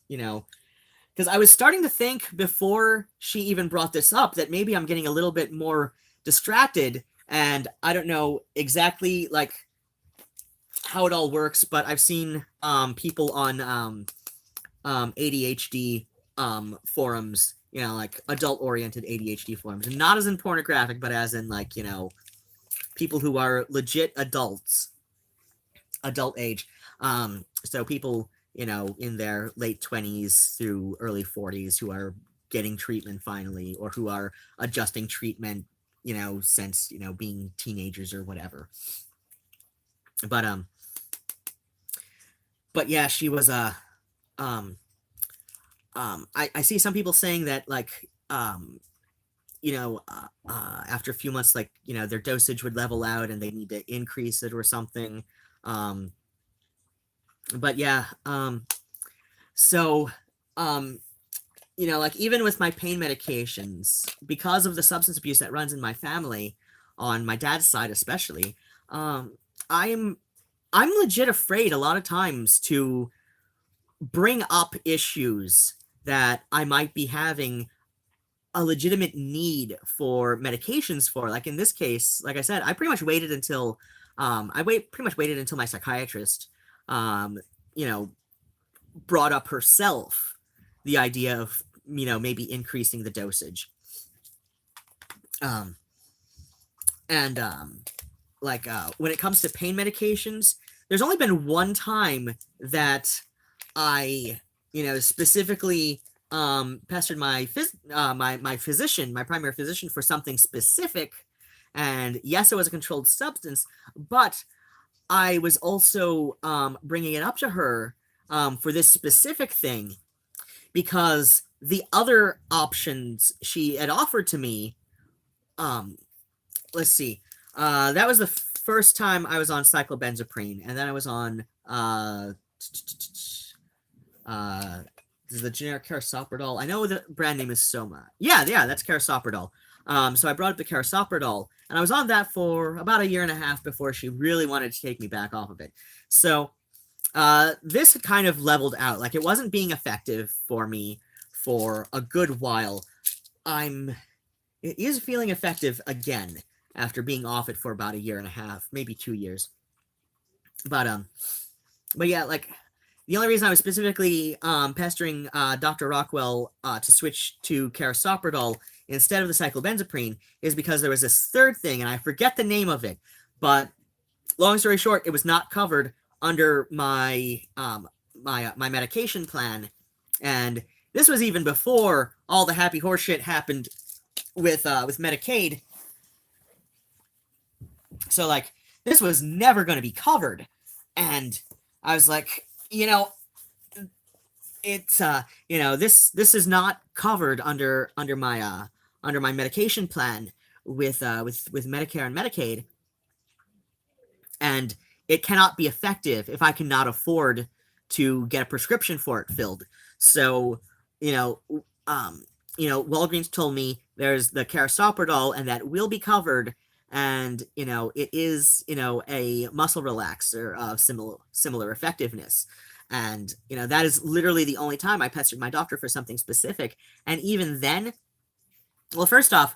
because I was starting to think before she even brought this up that maybe I'm getting a little bit more distracted, and I don't know exactly like how it all works, but I've seen people on ADHD forums, like adult-oriented ADHD forums, and not as in pornographic, but as in like, people who are legit adults, adult age. So people, in their late 20s through early 40s who are getting treatment finally, or who are adjusting treatment, since, being teenagers or whatever. But yeah, she was I see some people saying that like after a few months, like, their dosage would level out and they need to increase it or something. But yeah, so like even with my pain medications, because of the substance abuse that runs in my family, on my dad's side especially, I'm legit afraid a lot of times to bring up issues that I might be having a legitimate need for medications for. Like in this case, like I said, I pretty much waited until my psychiatrist, brought up herself the idea of, maybe increasing the dosage. When it comes to pain medications, there's only been one time that I, specifically pestered my physician, my primary physician, for something specific. And yes, it was a controlled substance, but I was also bringing it up to her for this specific thing because the other options she had offered to me, let's see, that was the first time I was on cyclobenzaprine, and then I was on this is the generic carisoprodol. I know the brand name is Soma. Yeah, that's carisoprodol. So I brought up the carisoprodol, and I was on that for about a year and a half before she really wanted to take me back off of it. So this had kind of leveled out. Like, it wasn't being effective for me for a good while. It is feeling effective again after being off it for about a year and a half, maybe 2 years. But yeah, like, the only reason I was specifically pestering Dr. Rockwell to switch to carisoprodol instead of the cyclobenzaprine is because there was this third thing, and I forget the name of it. But long story short, it was not covered under my my medication plan, and this was even before all the happy horse shit happened with Medicaid. So like, this was never going to be covered, and I was like, it's this is not covered under my medication plan with Medicare and Medicaid, and it cannot be effective if I cannot afford to get a prescription for it filled. So Walgreens told me there's the carisoprodol, and that will be covered, and it is a muscle relaxer of similar effectiveness. And, that is literally the only time I pestered my doctor for something specific. And even then, well, first off,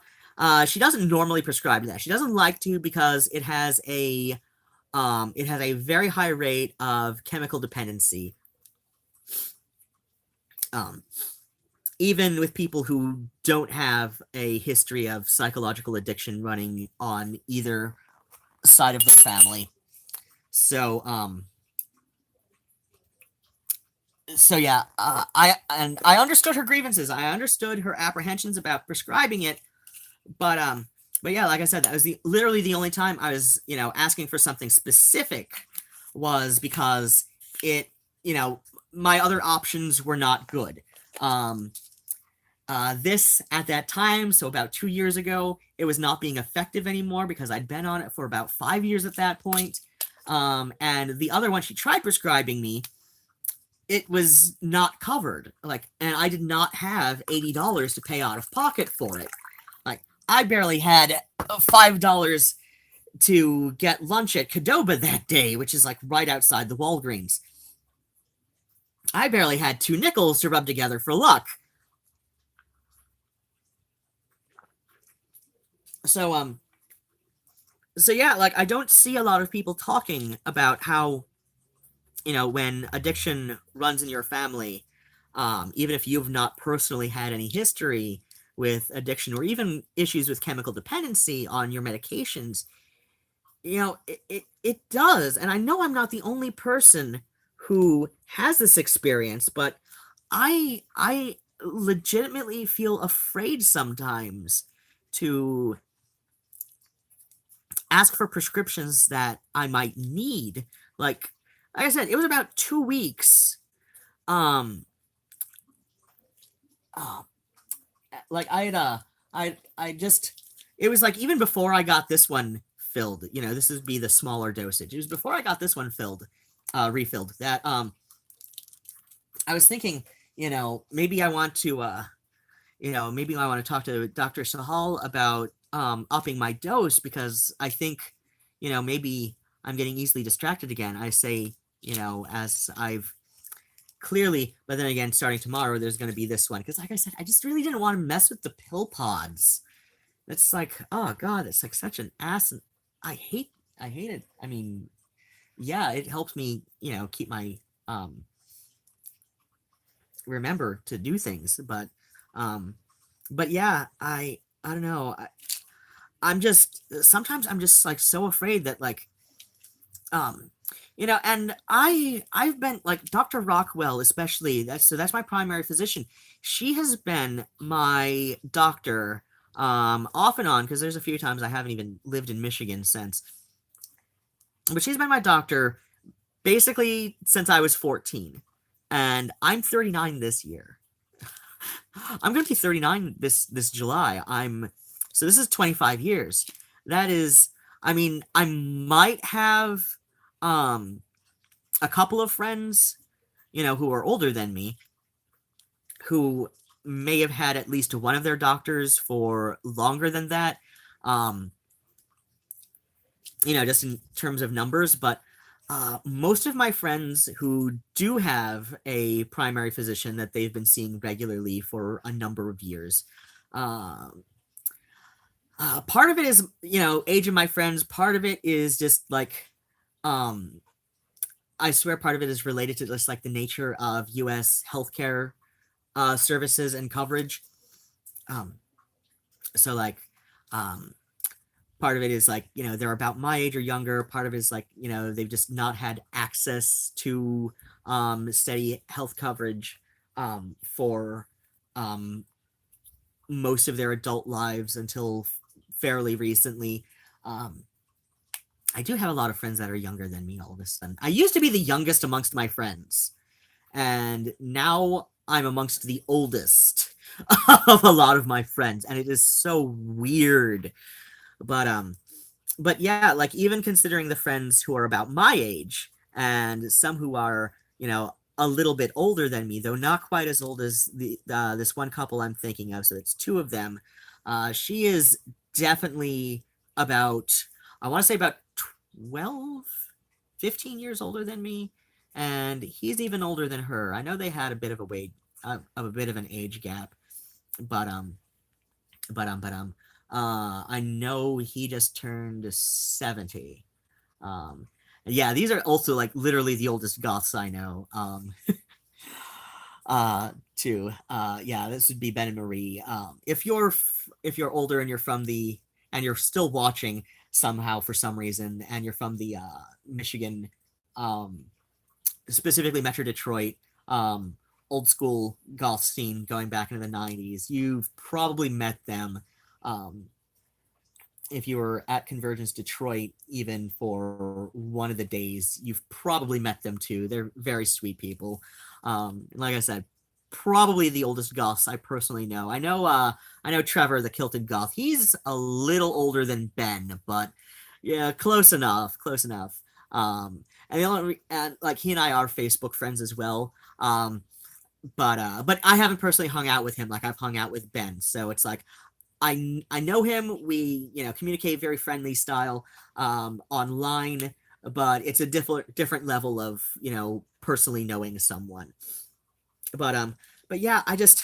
she doesn't normally prescribe that. She doesn't like to because it has a very high rate of chemical dependency. Even with people who don't have a history of psychological addiction running on either side of their family. So, yeah, I understood her grievances. I understood her apprehensions about prescribing it, but yeah, like I said, that was literally the only time I was, asking for something specific, was because it, my other options were not good. This at that time, so about 2 years ago, it was not being effective anymore because I'd been on it for about 5 years at that point. And the other one she tried prescribing me, it was not covered. And I did not have $80 to pay out of pocket for it. I barely had $5 to get lunch at Qdoba that day, which is right outside the Walgreens. I barely had 2 nickels to rub together for luck. So yeah, I don't see a lot of people talking about how, when addiction runs in your family, even if you've not personally had any history with addiction or even issues with chemical dependency on your medications, it does. And I know I'm not the only person who has this experience, but I legitimately feel afraid sometimes to ask for prescriptions that I might need. Like I said, it was about 2 weeks. I just, it was even before I got this one filled, this would be the smaller dosage. It was before I got this one refilled, that, I was thinking, maybe I want to, maybe I want to talk to Dr. Sahal about, upping my dose, because I think, maybe I'm getting easily distracted again. I say, as I've clearly, but then again, starting tomorrow, there's going to be this one. Because like I said, I just really didn't want to mess with the pill pods. It's oh God, it's such an ass. And I hate it. I mean, yeah, it helps me, keep my, remember to do things. But yeah, I don't know. Sometimes I'm just so afraid that and I've been Dr. Rockwell, especially, that's my primary physician. She has been my doctor off and on, because there's a few times I haven't even lived in Michigan since. But she's been my doctor basically since I was 14. And I'm 39 this year. I'm going to be 39 this July. So this is 25 years. That is, I mean, I might have a couple of friends, who are older than me, who may have had at least one of their doctors for longer than that, just in terms of numbers. But most of my friends who do have a primary physician that they've been seeing regularly for a number of years, part of it is, age of my friends. Part of it is just I swear part of it is related to just the nature of U.S. healthcare services and coverage. So part of it is they're about my age or younger. Part of it is they've just not had access to steady health coverage for most of their adult lives until fairly recently. I do have a lot of friends that are younger than me all of a sudden. I used to be the youngest amongst my friends, and now I'm amongst the oldest of a lot of my friends, and it is so weird. But yeah, even considering the friends who are about my age, and some who are, a little bit older than me, though not quite as old as this one couple I'm thinking of, so it's 2 of them. She is definitely about, I want to say about 12, 15 years older than me. and he's even older than her. I know they had a bit of an age gap, but I know he just turned 70. Yeah, these are also like literally the oldest goths I know. Too. Yeah, this would be Ben and Marie. If you're older and you're still watching somehow for some reason, and you're from the Michigan, um, specifically Metro Detroit, um, old school goth scene going back into the 90s, you've probably met them. Um, if you were at Convergence Detroit, even for one of the days, you've probably met them too. They're very sweet people. Like I said, probably the oldest goths I personally know. I know Trevor, the Kilted Goth. He's a little older than Ben, but yeah, close enough, close enough. And the only and like he and I are Facebook friends as well. But I haven't personally hung out with him like I've hung out with Ben. So it's like I know him. We communicate very friendly style online, but it's a different level of personally knowing someone. But yeah, I just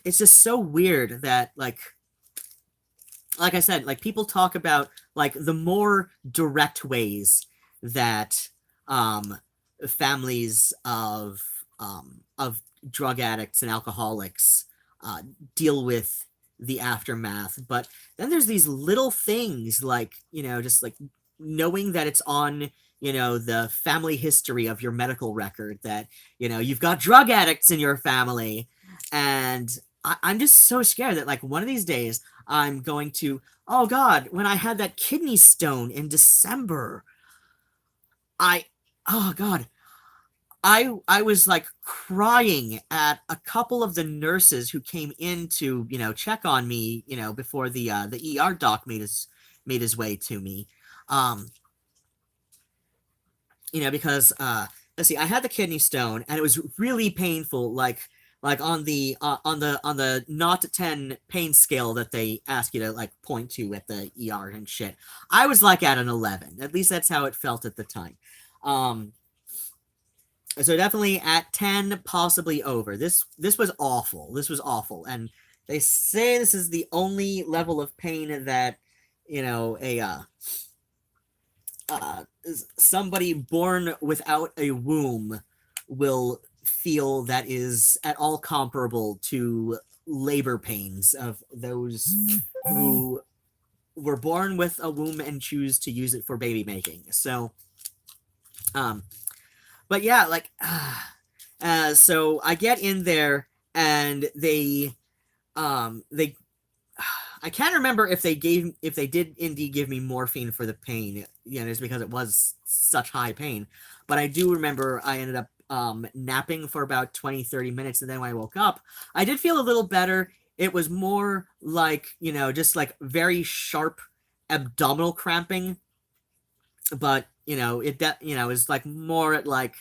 it's just so weird that like I said, like people talk about like the more direct ways that families of drug addicts and alcoholics deal with the aftermath. But then there's these little things like, just like knowing that it's on, the family history of your medical record that, you've got drug addicts in your family. And I'm just so scared that like one of these days I'm going to, oh God, when I had that kidney stone in December, oh God, I was like crying at a couple of the nurses who came in to check on me before the ER doc made his way to me, because let's see, I had the kidney stone and it was really painful, like on the 0 to 10 pain scale that they ask you to like point to at the ER and shit. I was like at an 11. At least that's how it felt at the time. So definitely at 10, possibly over. This was awful. This was awful. And they say this is the only level of pain that, somebody born without a womb will feel that is at all comparable to labor pains of those who were born with a womb and choose to use it for baby making. So, but yeah, like, so I get in there and they, I can't remember if they did indeed give me morphine for the pain, just because it was such high pain. But I do remember I ended up napping for about 20-30 minutes, and then when I woke up, I did feel a little better. It was more like, just like very sharp abdominal cramping, but it was like more at like,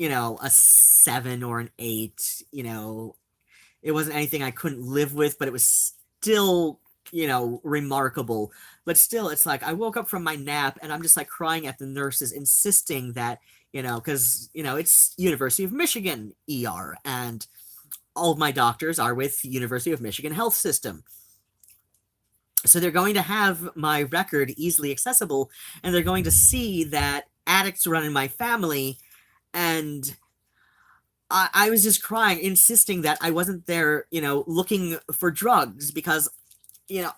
a 7 or an 8. It wasn't anything I couldn't live with, but it was still, remarkable. But still, it's like I woke up from my nap and I'm just like crying at the nurses, insisting that, because, it's University of Michigan ER, and all of my doctors are with the University of Michigan Health System. So they're going to have my record easily accessible, and they're going to see that addicts run in my family. And I was just crying, insisting that I wasn't there, looking for drugs, because,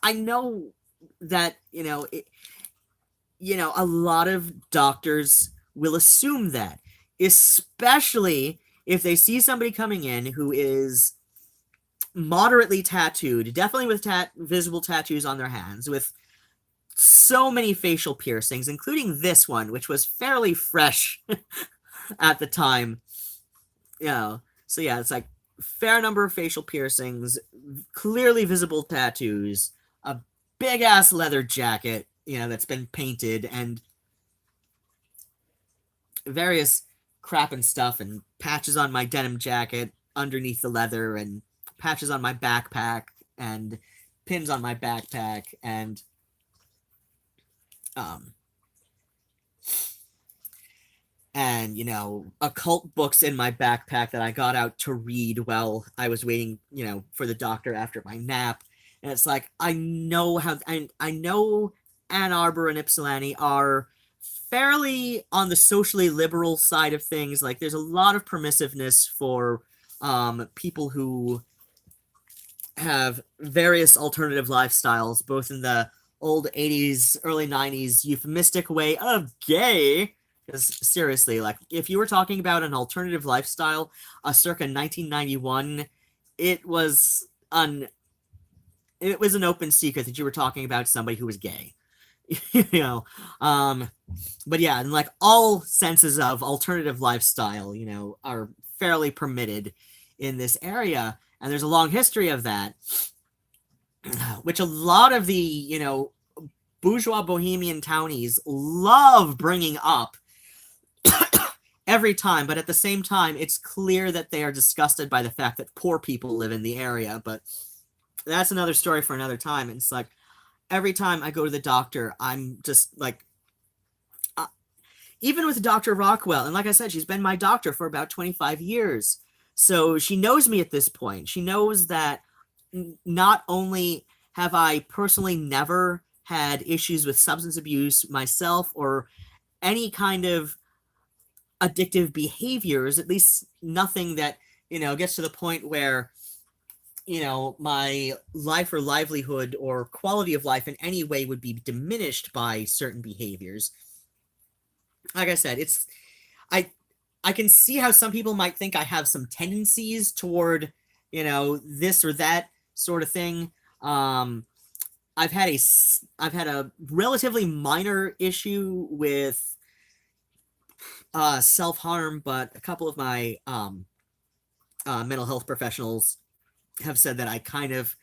I know that, a lot of doctors will assume that, especially if they see somebody coming in who is moderately tattooed, definitely with visible tattoos on their hands, with so many facial piercings, including this one, which was fairly fresh at the time. So yeah, it's like fair number of facial piercings, clearly visible tattoos, a big ass leather jacket, that's been painted, and various crap and stuff, and patches on my denim jacket underneath the leather, and patches on my backpack, and pins on my backpack, and and occult books in my backpack that I got out to read while I was waiting, for the doctor after my nap. And it's like I know Ann Arbor and Ypsilanti are fairly on the socially liberal side of things. Like there's a lot of permissiveness for people who have various alternative lifestyles, both in the old 80s, early 90s euphemistic way of gay. Because seriously, like if you were talking about an alternative lifestyle, circa 1991, it was an open secret that you were talking about somebody who was gay. But yeah, and like all senses of alternative lifestyle, are fairly permitted in this area, and there's a long history of that, which a lot of the bourgeois bohemian townies love bringing up every time. But at the same time, it's clear that they are disgusted by the fact that poor people live in the area. But that's another story for another time. And it's like every time I go to the doctor, I'm just like, even with Dr. Rockwell, and like I said, she's been my doctor for about 25 years. So she knows me at this point. She knows that not only have I personally never had issues with substance abuse myself or any kind of addictive behaviors, at least nothing that, gets to the point where, my life or livelihood or quality of life in any way would be diminished by certain behaviors. Like I said, I can see how some people might think I have some tendencies toward, this or that sort of thing. I've had a relatively minor issue with self-harm, but a couple of my mental health professionals have said that I kind of,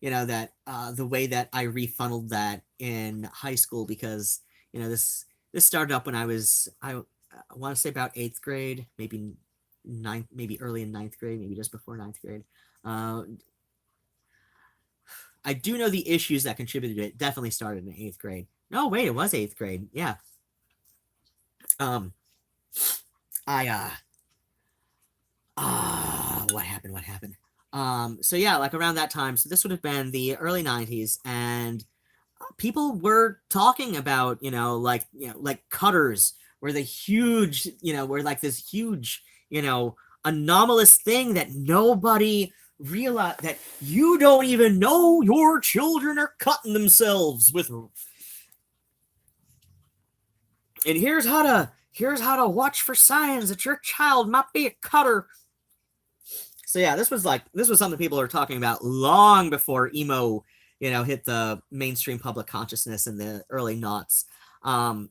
that the way that I refunneled that in high school, because, this started up when I want to say about 8th grade, maybe early in 9th grade, maybe just before 9th grade. I do know the issues that contributed to it definitely started in 8th grade. No, wait, it was 8th grade. Yeah. What happened? So yeah, like around that time, so this would have been the early 90s, and people were talking about, like cutters were the huge, were like this huge, anomalous thing that nobody realized, that you don't even know your children are cutting themselves with. And here's how to watch for signs that your child might be a cutter. So yeah, this was something people were talking about long before emo, hit the mainstream public consciousness in the early noughts. Oh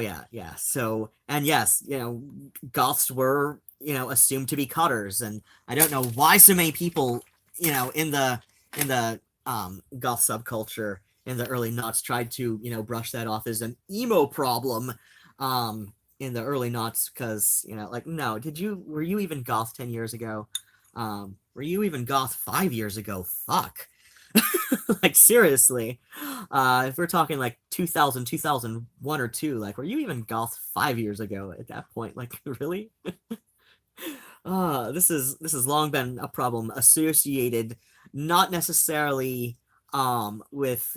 yeah. So, and yes, goths were, assumed to be cutters, and I don't know why so many people, in the goth subculture in the early noughts tried to, brush that off as an emo problem, in the early noughts, because, like, no, were you even goth 10 years ago? Were you even goth 5 years ago? Fuck. Like, seriously. If we're talking like 2000, 2001 or 2, like, were you even goth 5 years ago at that point? Like, really? This has long been a problem associated not necessarily with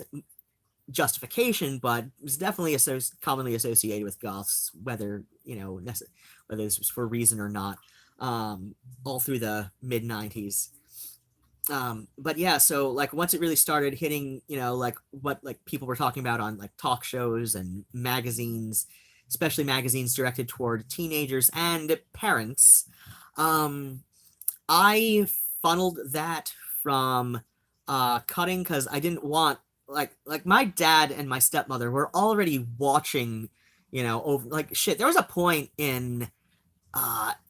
justification, but it's definitely commonly associated with goths, whether whether this was for reason or not, all through the mid 90s. But yeah, so like once it really started hitting, like what like people were talking about on like talk shows and magazines, especially magazines directed toward teenagers and parents, I funneled that from cutting, because I didn't want, like my dad and my stepmother were already watching, over, like, shit. There was a point in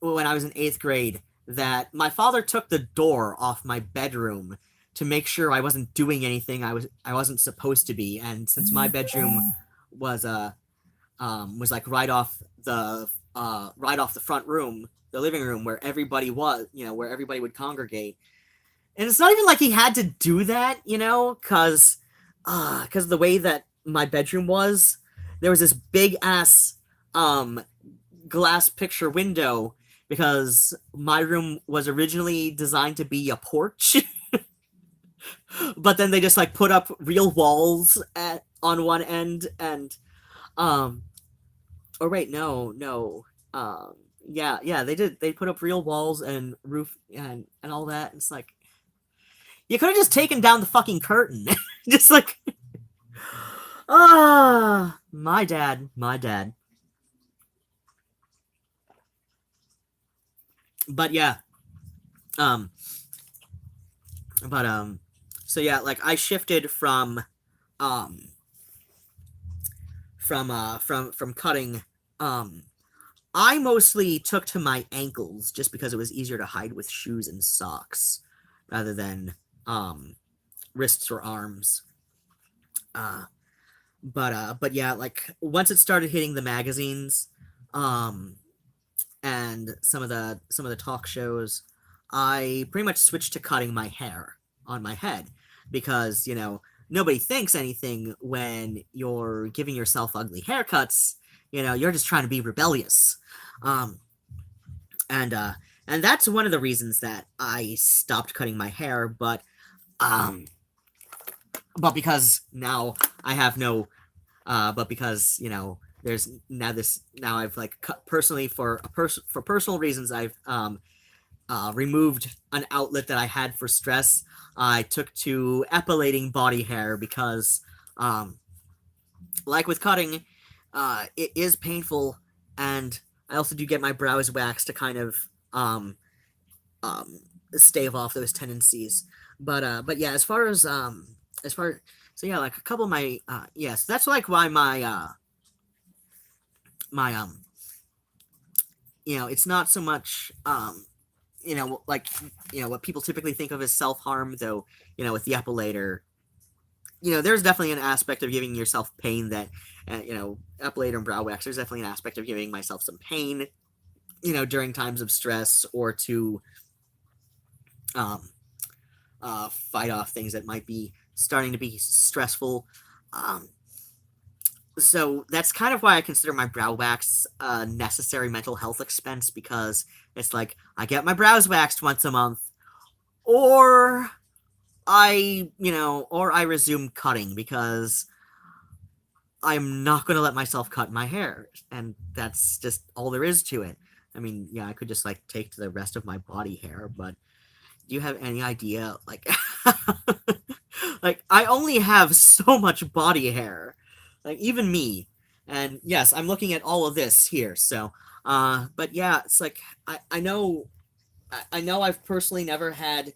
when I was in 8th grade that my father took the door off my bedroom to make sure I wasn't doing anything I wasn't supposed to be. And since my bedroom was like right off the front room, the living room where everybody was, where everybody would congregate. And it's not even like he had to do that, because the way that my bedroom was, there was this big ass um glass picture window because my room was originally designed to be a porch, but then they just like put up real walls on one end and um or wait, no. Um yeah, they did. They put up real walls and roof and all that. It's like you could have just taken down the fucking curtain. Just like my dad. But yeah, um but so yeah, like I shifted um from cutting. um I mostly took to my ankles just because it was easier to hide with shoes and socks rather than um wrists or arms. uh but yeah, like once it started hitting the magazines, um and some of the talk shows, I pretty much switched to cutting my hair on my head because, nobody thinks anything when you're giving yourself ugly haircuts. You're just trying to be rebellious. Um, and that's one of the reasons that I stopped cutting my hair, um, but because now I have no, but because there's now I've like cut personally for personal reasons. I've removed an outlet that I had for stress. I took to epilating body hair because, like with cutting, it is painful, and I also do get my brows waxed to kind of um, stave off those tendencies. But yeah, as far so yeah, like a couple of my yes, that's like why my it's not so much like what people typically think of as self-harm, though. With the epilator, there's definitely an aspect of giving yourself pain that epilator and brow wax, there's definitely an aspect of giving myself some pain during times of stress, or to um fight off things that might be starting to be stressful. So that's kind of why I consider my brow wax a necessary mental health expense, because it's like I get my brows waxed once a month, or I resume cutting because I'm not going to let myself cut my hair, and that's just all there is to it. I mean, yeah, I could just like take the rest of my body hair, but do you have any idea, like, like I only have so much body hair, like even me. And yes, I'm looking at all of this here. So, but yeah, it's like I know I know I've personally never had,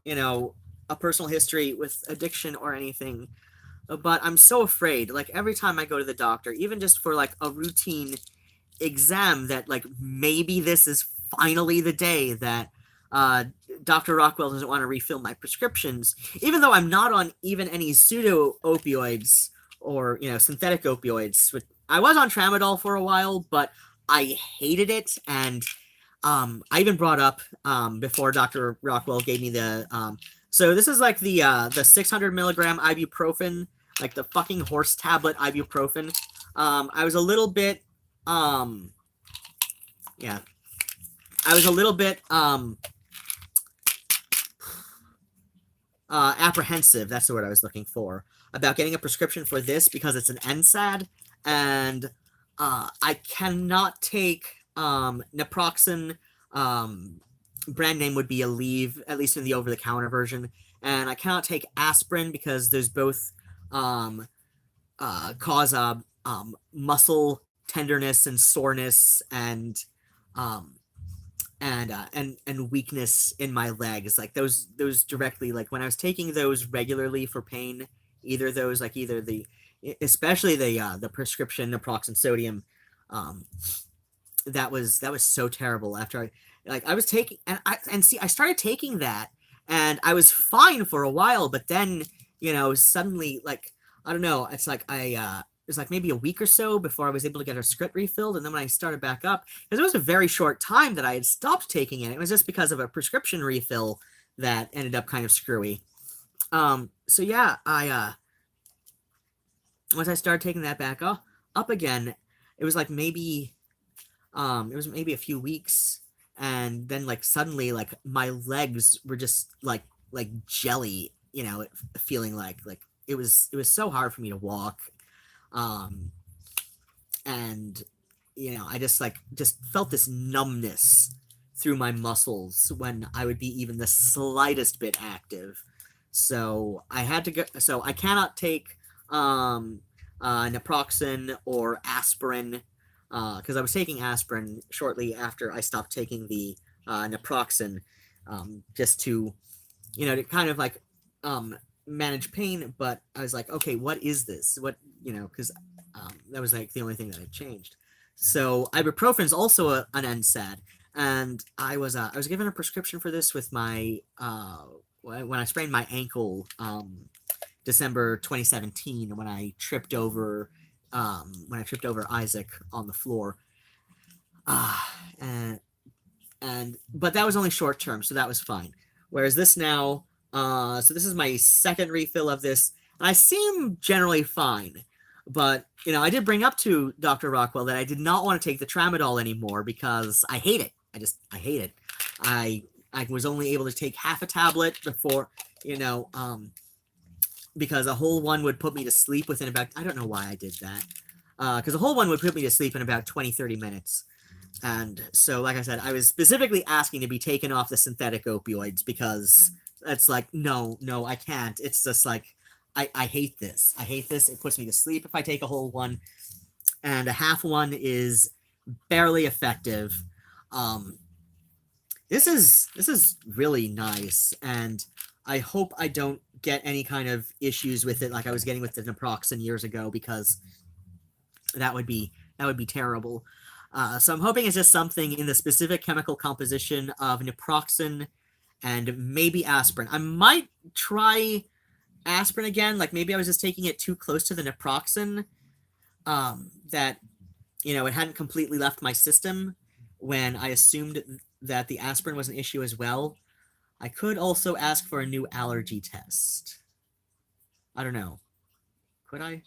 you know, a personal history with addiction or anything, but I'm so afraid. Like every time I go to the doctor, even just for like a routine exam, that like maybe this is finally the day that uh, Dr. Rockwell doesn't want to refill my prescriptions, even though I'm not on even any pseudo opioids or synthetic opioids. I was on tramadol for a while, but I hated it, and I even brought up before Dr. Rockwell gave me the so this is like the 600 milligram ibuprofen, like the fucking horse tablet ibuprofen. I was a little bit yeah, I was a little bit apprehensive. That's the word I was looking for, about getting a prescription for this because it's an NSAID, and I cannot take naproxen. Brand name would be Aleve, at least in the over-the-counter version, and I cannot take aspirin because those both cause muscle tenderness and soreness um, and weakness in my legs. Like those directly, like when I was taking those regularly for pain, either those, like either the, especially the prescription naproxen sodium, um, that was so terrible. After I was taking, I started taking that, and I was fine for a while, but then suddenly, like, I don't know, it's like it was like maybe a week or so before I was able to get a script refilled, and then when I started back up, because it was a very short time that I had stopped taking it, it was just because of a prescription refill that ended up kind of screwy. So yeah, I once I started taking that back up again, it was like maybe it was maybe a few weeks, and then like suddenly like my legs were just like jelly, feeling like it was so hard for me to walk. um and I just felt this numbness through my muscles when I would be even the slightest bit active. So I had to go. So I cannot take naproxen or aspirin, because I was taking aspirin shortly after I stopped taking the naproxen, just to kind of like um, manage pain. But I was like, okay, what is this? Because that was like the only thing that had changed. So ibuprofen is also an NSAID, and I was given a prescription for this with my when I sprained my ankle, December 2017, when I tripped over Isaac on the floor. And but that was only short term, so that was fine. Whereas this now, so this is my second refill of this, and I seem generally fine. But I did bring up to Dr. Rockwell that I did not want to take the tramadol anymore because I hate it. I hate it. I was only able to take half a tablet before, because a whole one would put me to sleep within about, I don't know why I did that. Because a whole one would put me to sleep in about 20-30 minutes. And so, like I said, I was specifically asking to be taken off the synthetic opioids because it's like, no, I can't. It's just like, I hate this. I hate this. It puts me to sleep if I take a whole one. And a half one is barely effective. This is really nice, and I hope I don't get any kind of issues with it like I was getting with the naproxen years ago, because that would be terrible. So I'm hoping it's just something in the specific chemical composition of naproxen and maybe aspirin. I might try aspirin again. Like maybe I was just taking it too close to the naproxen, that it hadn't completely left my system when I assumed that the aspirin was an issue as well. I could also ask for a new allergy test. I don't know. Could I?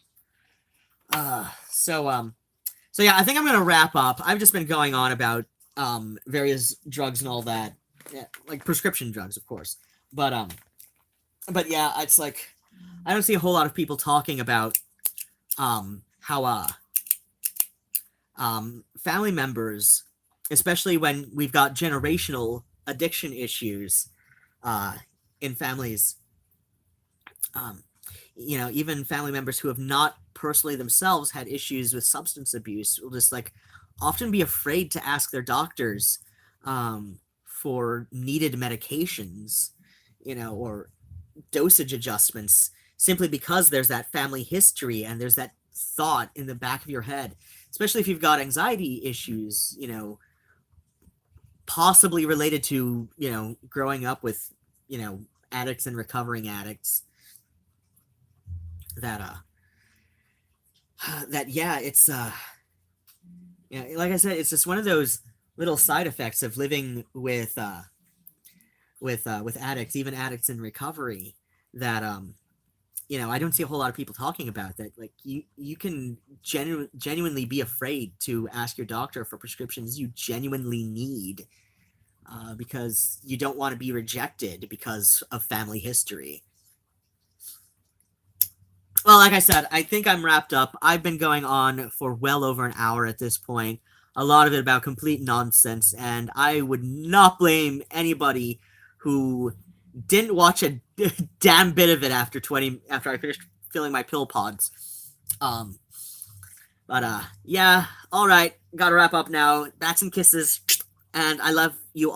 So yeah, I think I'm gonna wrap up. I've just been going on about various drugs and all that, yeah, like prescription drugs, of course. But yeah, it's like I don't see a whole lot of people talking about how family members, especially when we've got generational addiction issues in families, even family members who have not personally themselves had issues with substance abuse will just like often be afraid to ask their doctors for needed medications, or dosage adjustments, simply because there's that family history and there's that thought in the back of your head, especially if you've got anxiety issues, possibly related to, growing up with, addicts and recovering addicts, that yeah, it's like I said, it's just one of those little side effects of living with addicts, even addicts in recovery, that I don't see a whole lot of people talking about that. Like you can genuinely be afraid to ask your doctor for prescriptions you genuinely need, because you don't want to be rejected because of family history. Well, like I said, I think I'm wrapped up. I've been going on for well over an hour at this point. A lot of it about complete nonsense, and I would not blame anybody who didn't watch a damn bit of it after I finished filling my pill pods. But yeah, all right, gotta wrap up now. Bats and kisses, and I love you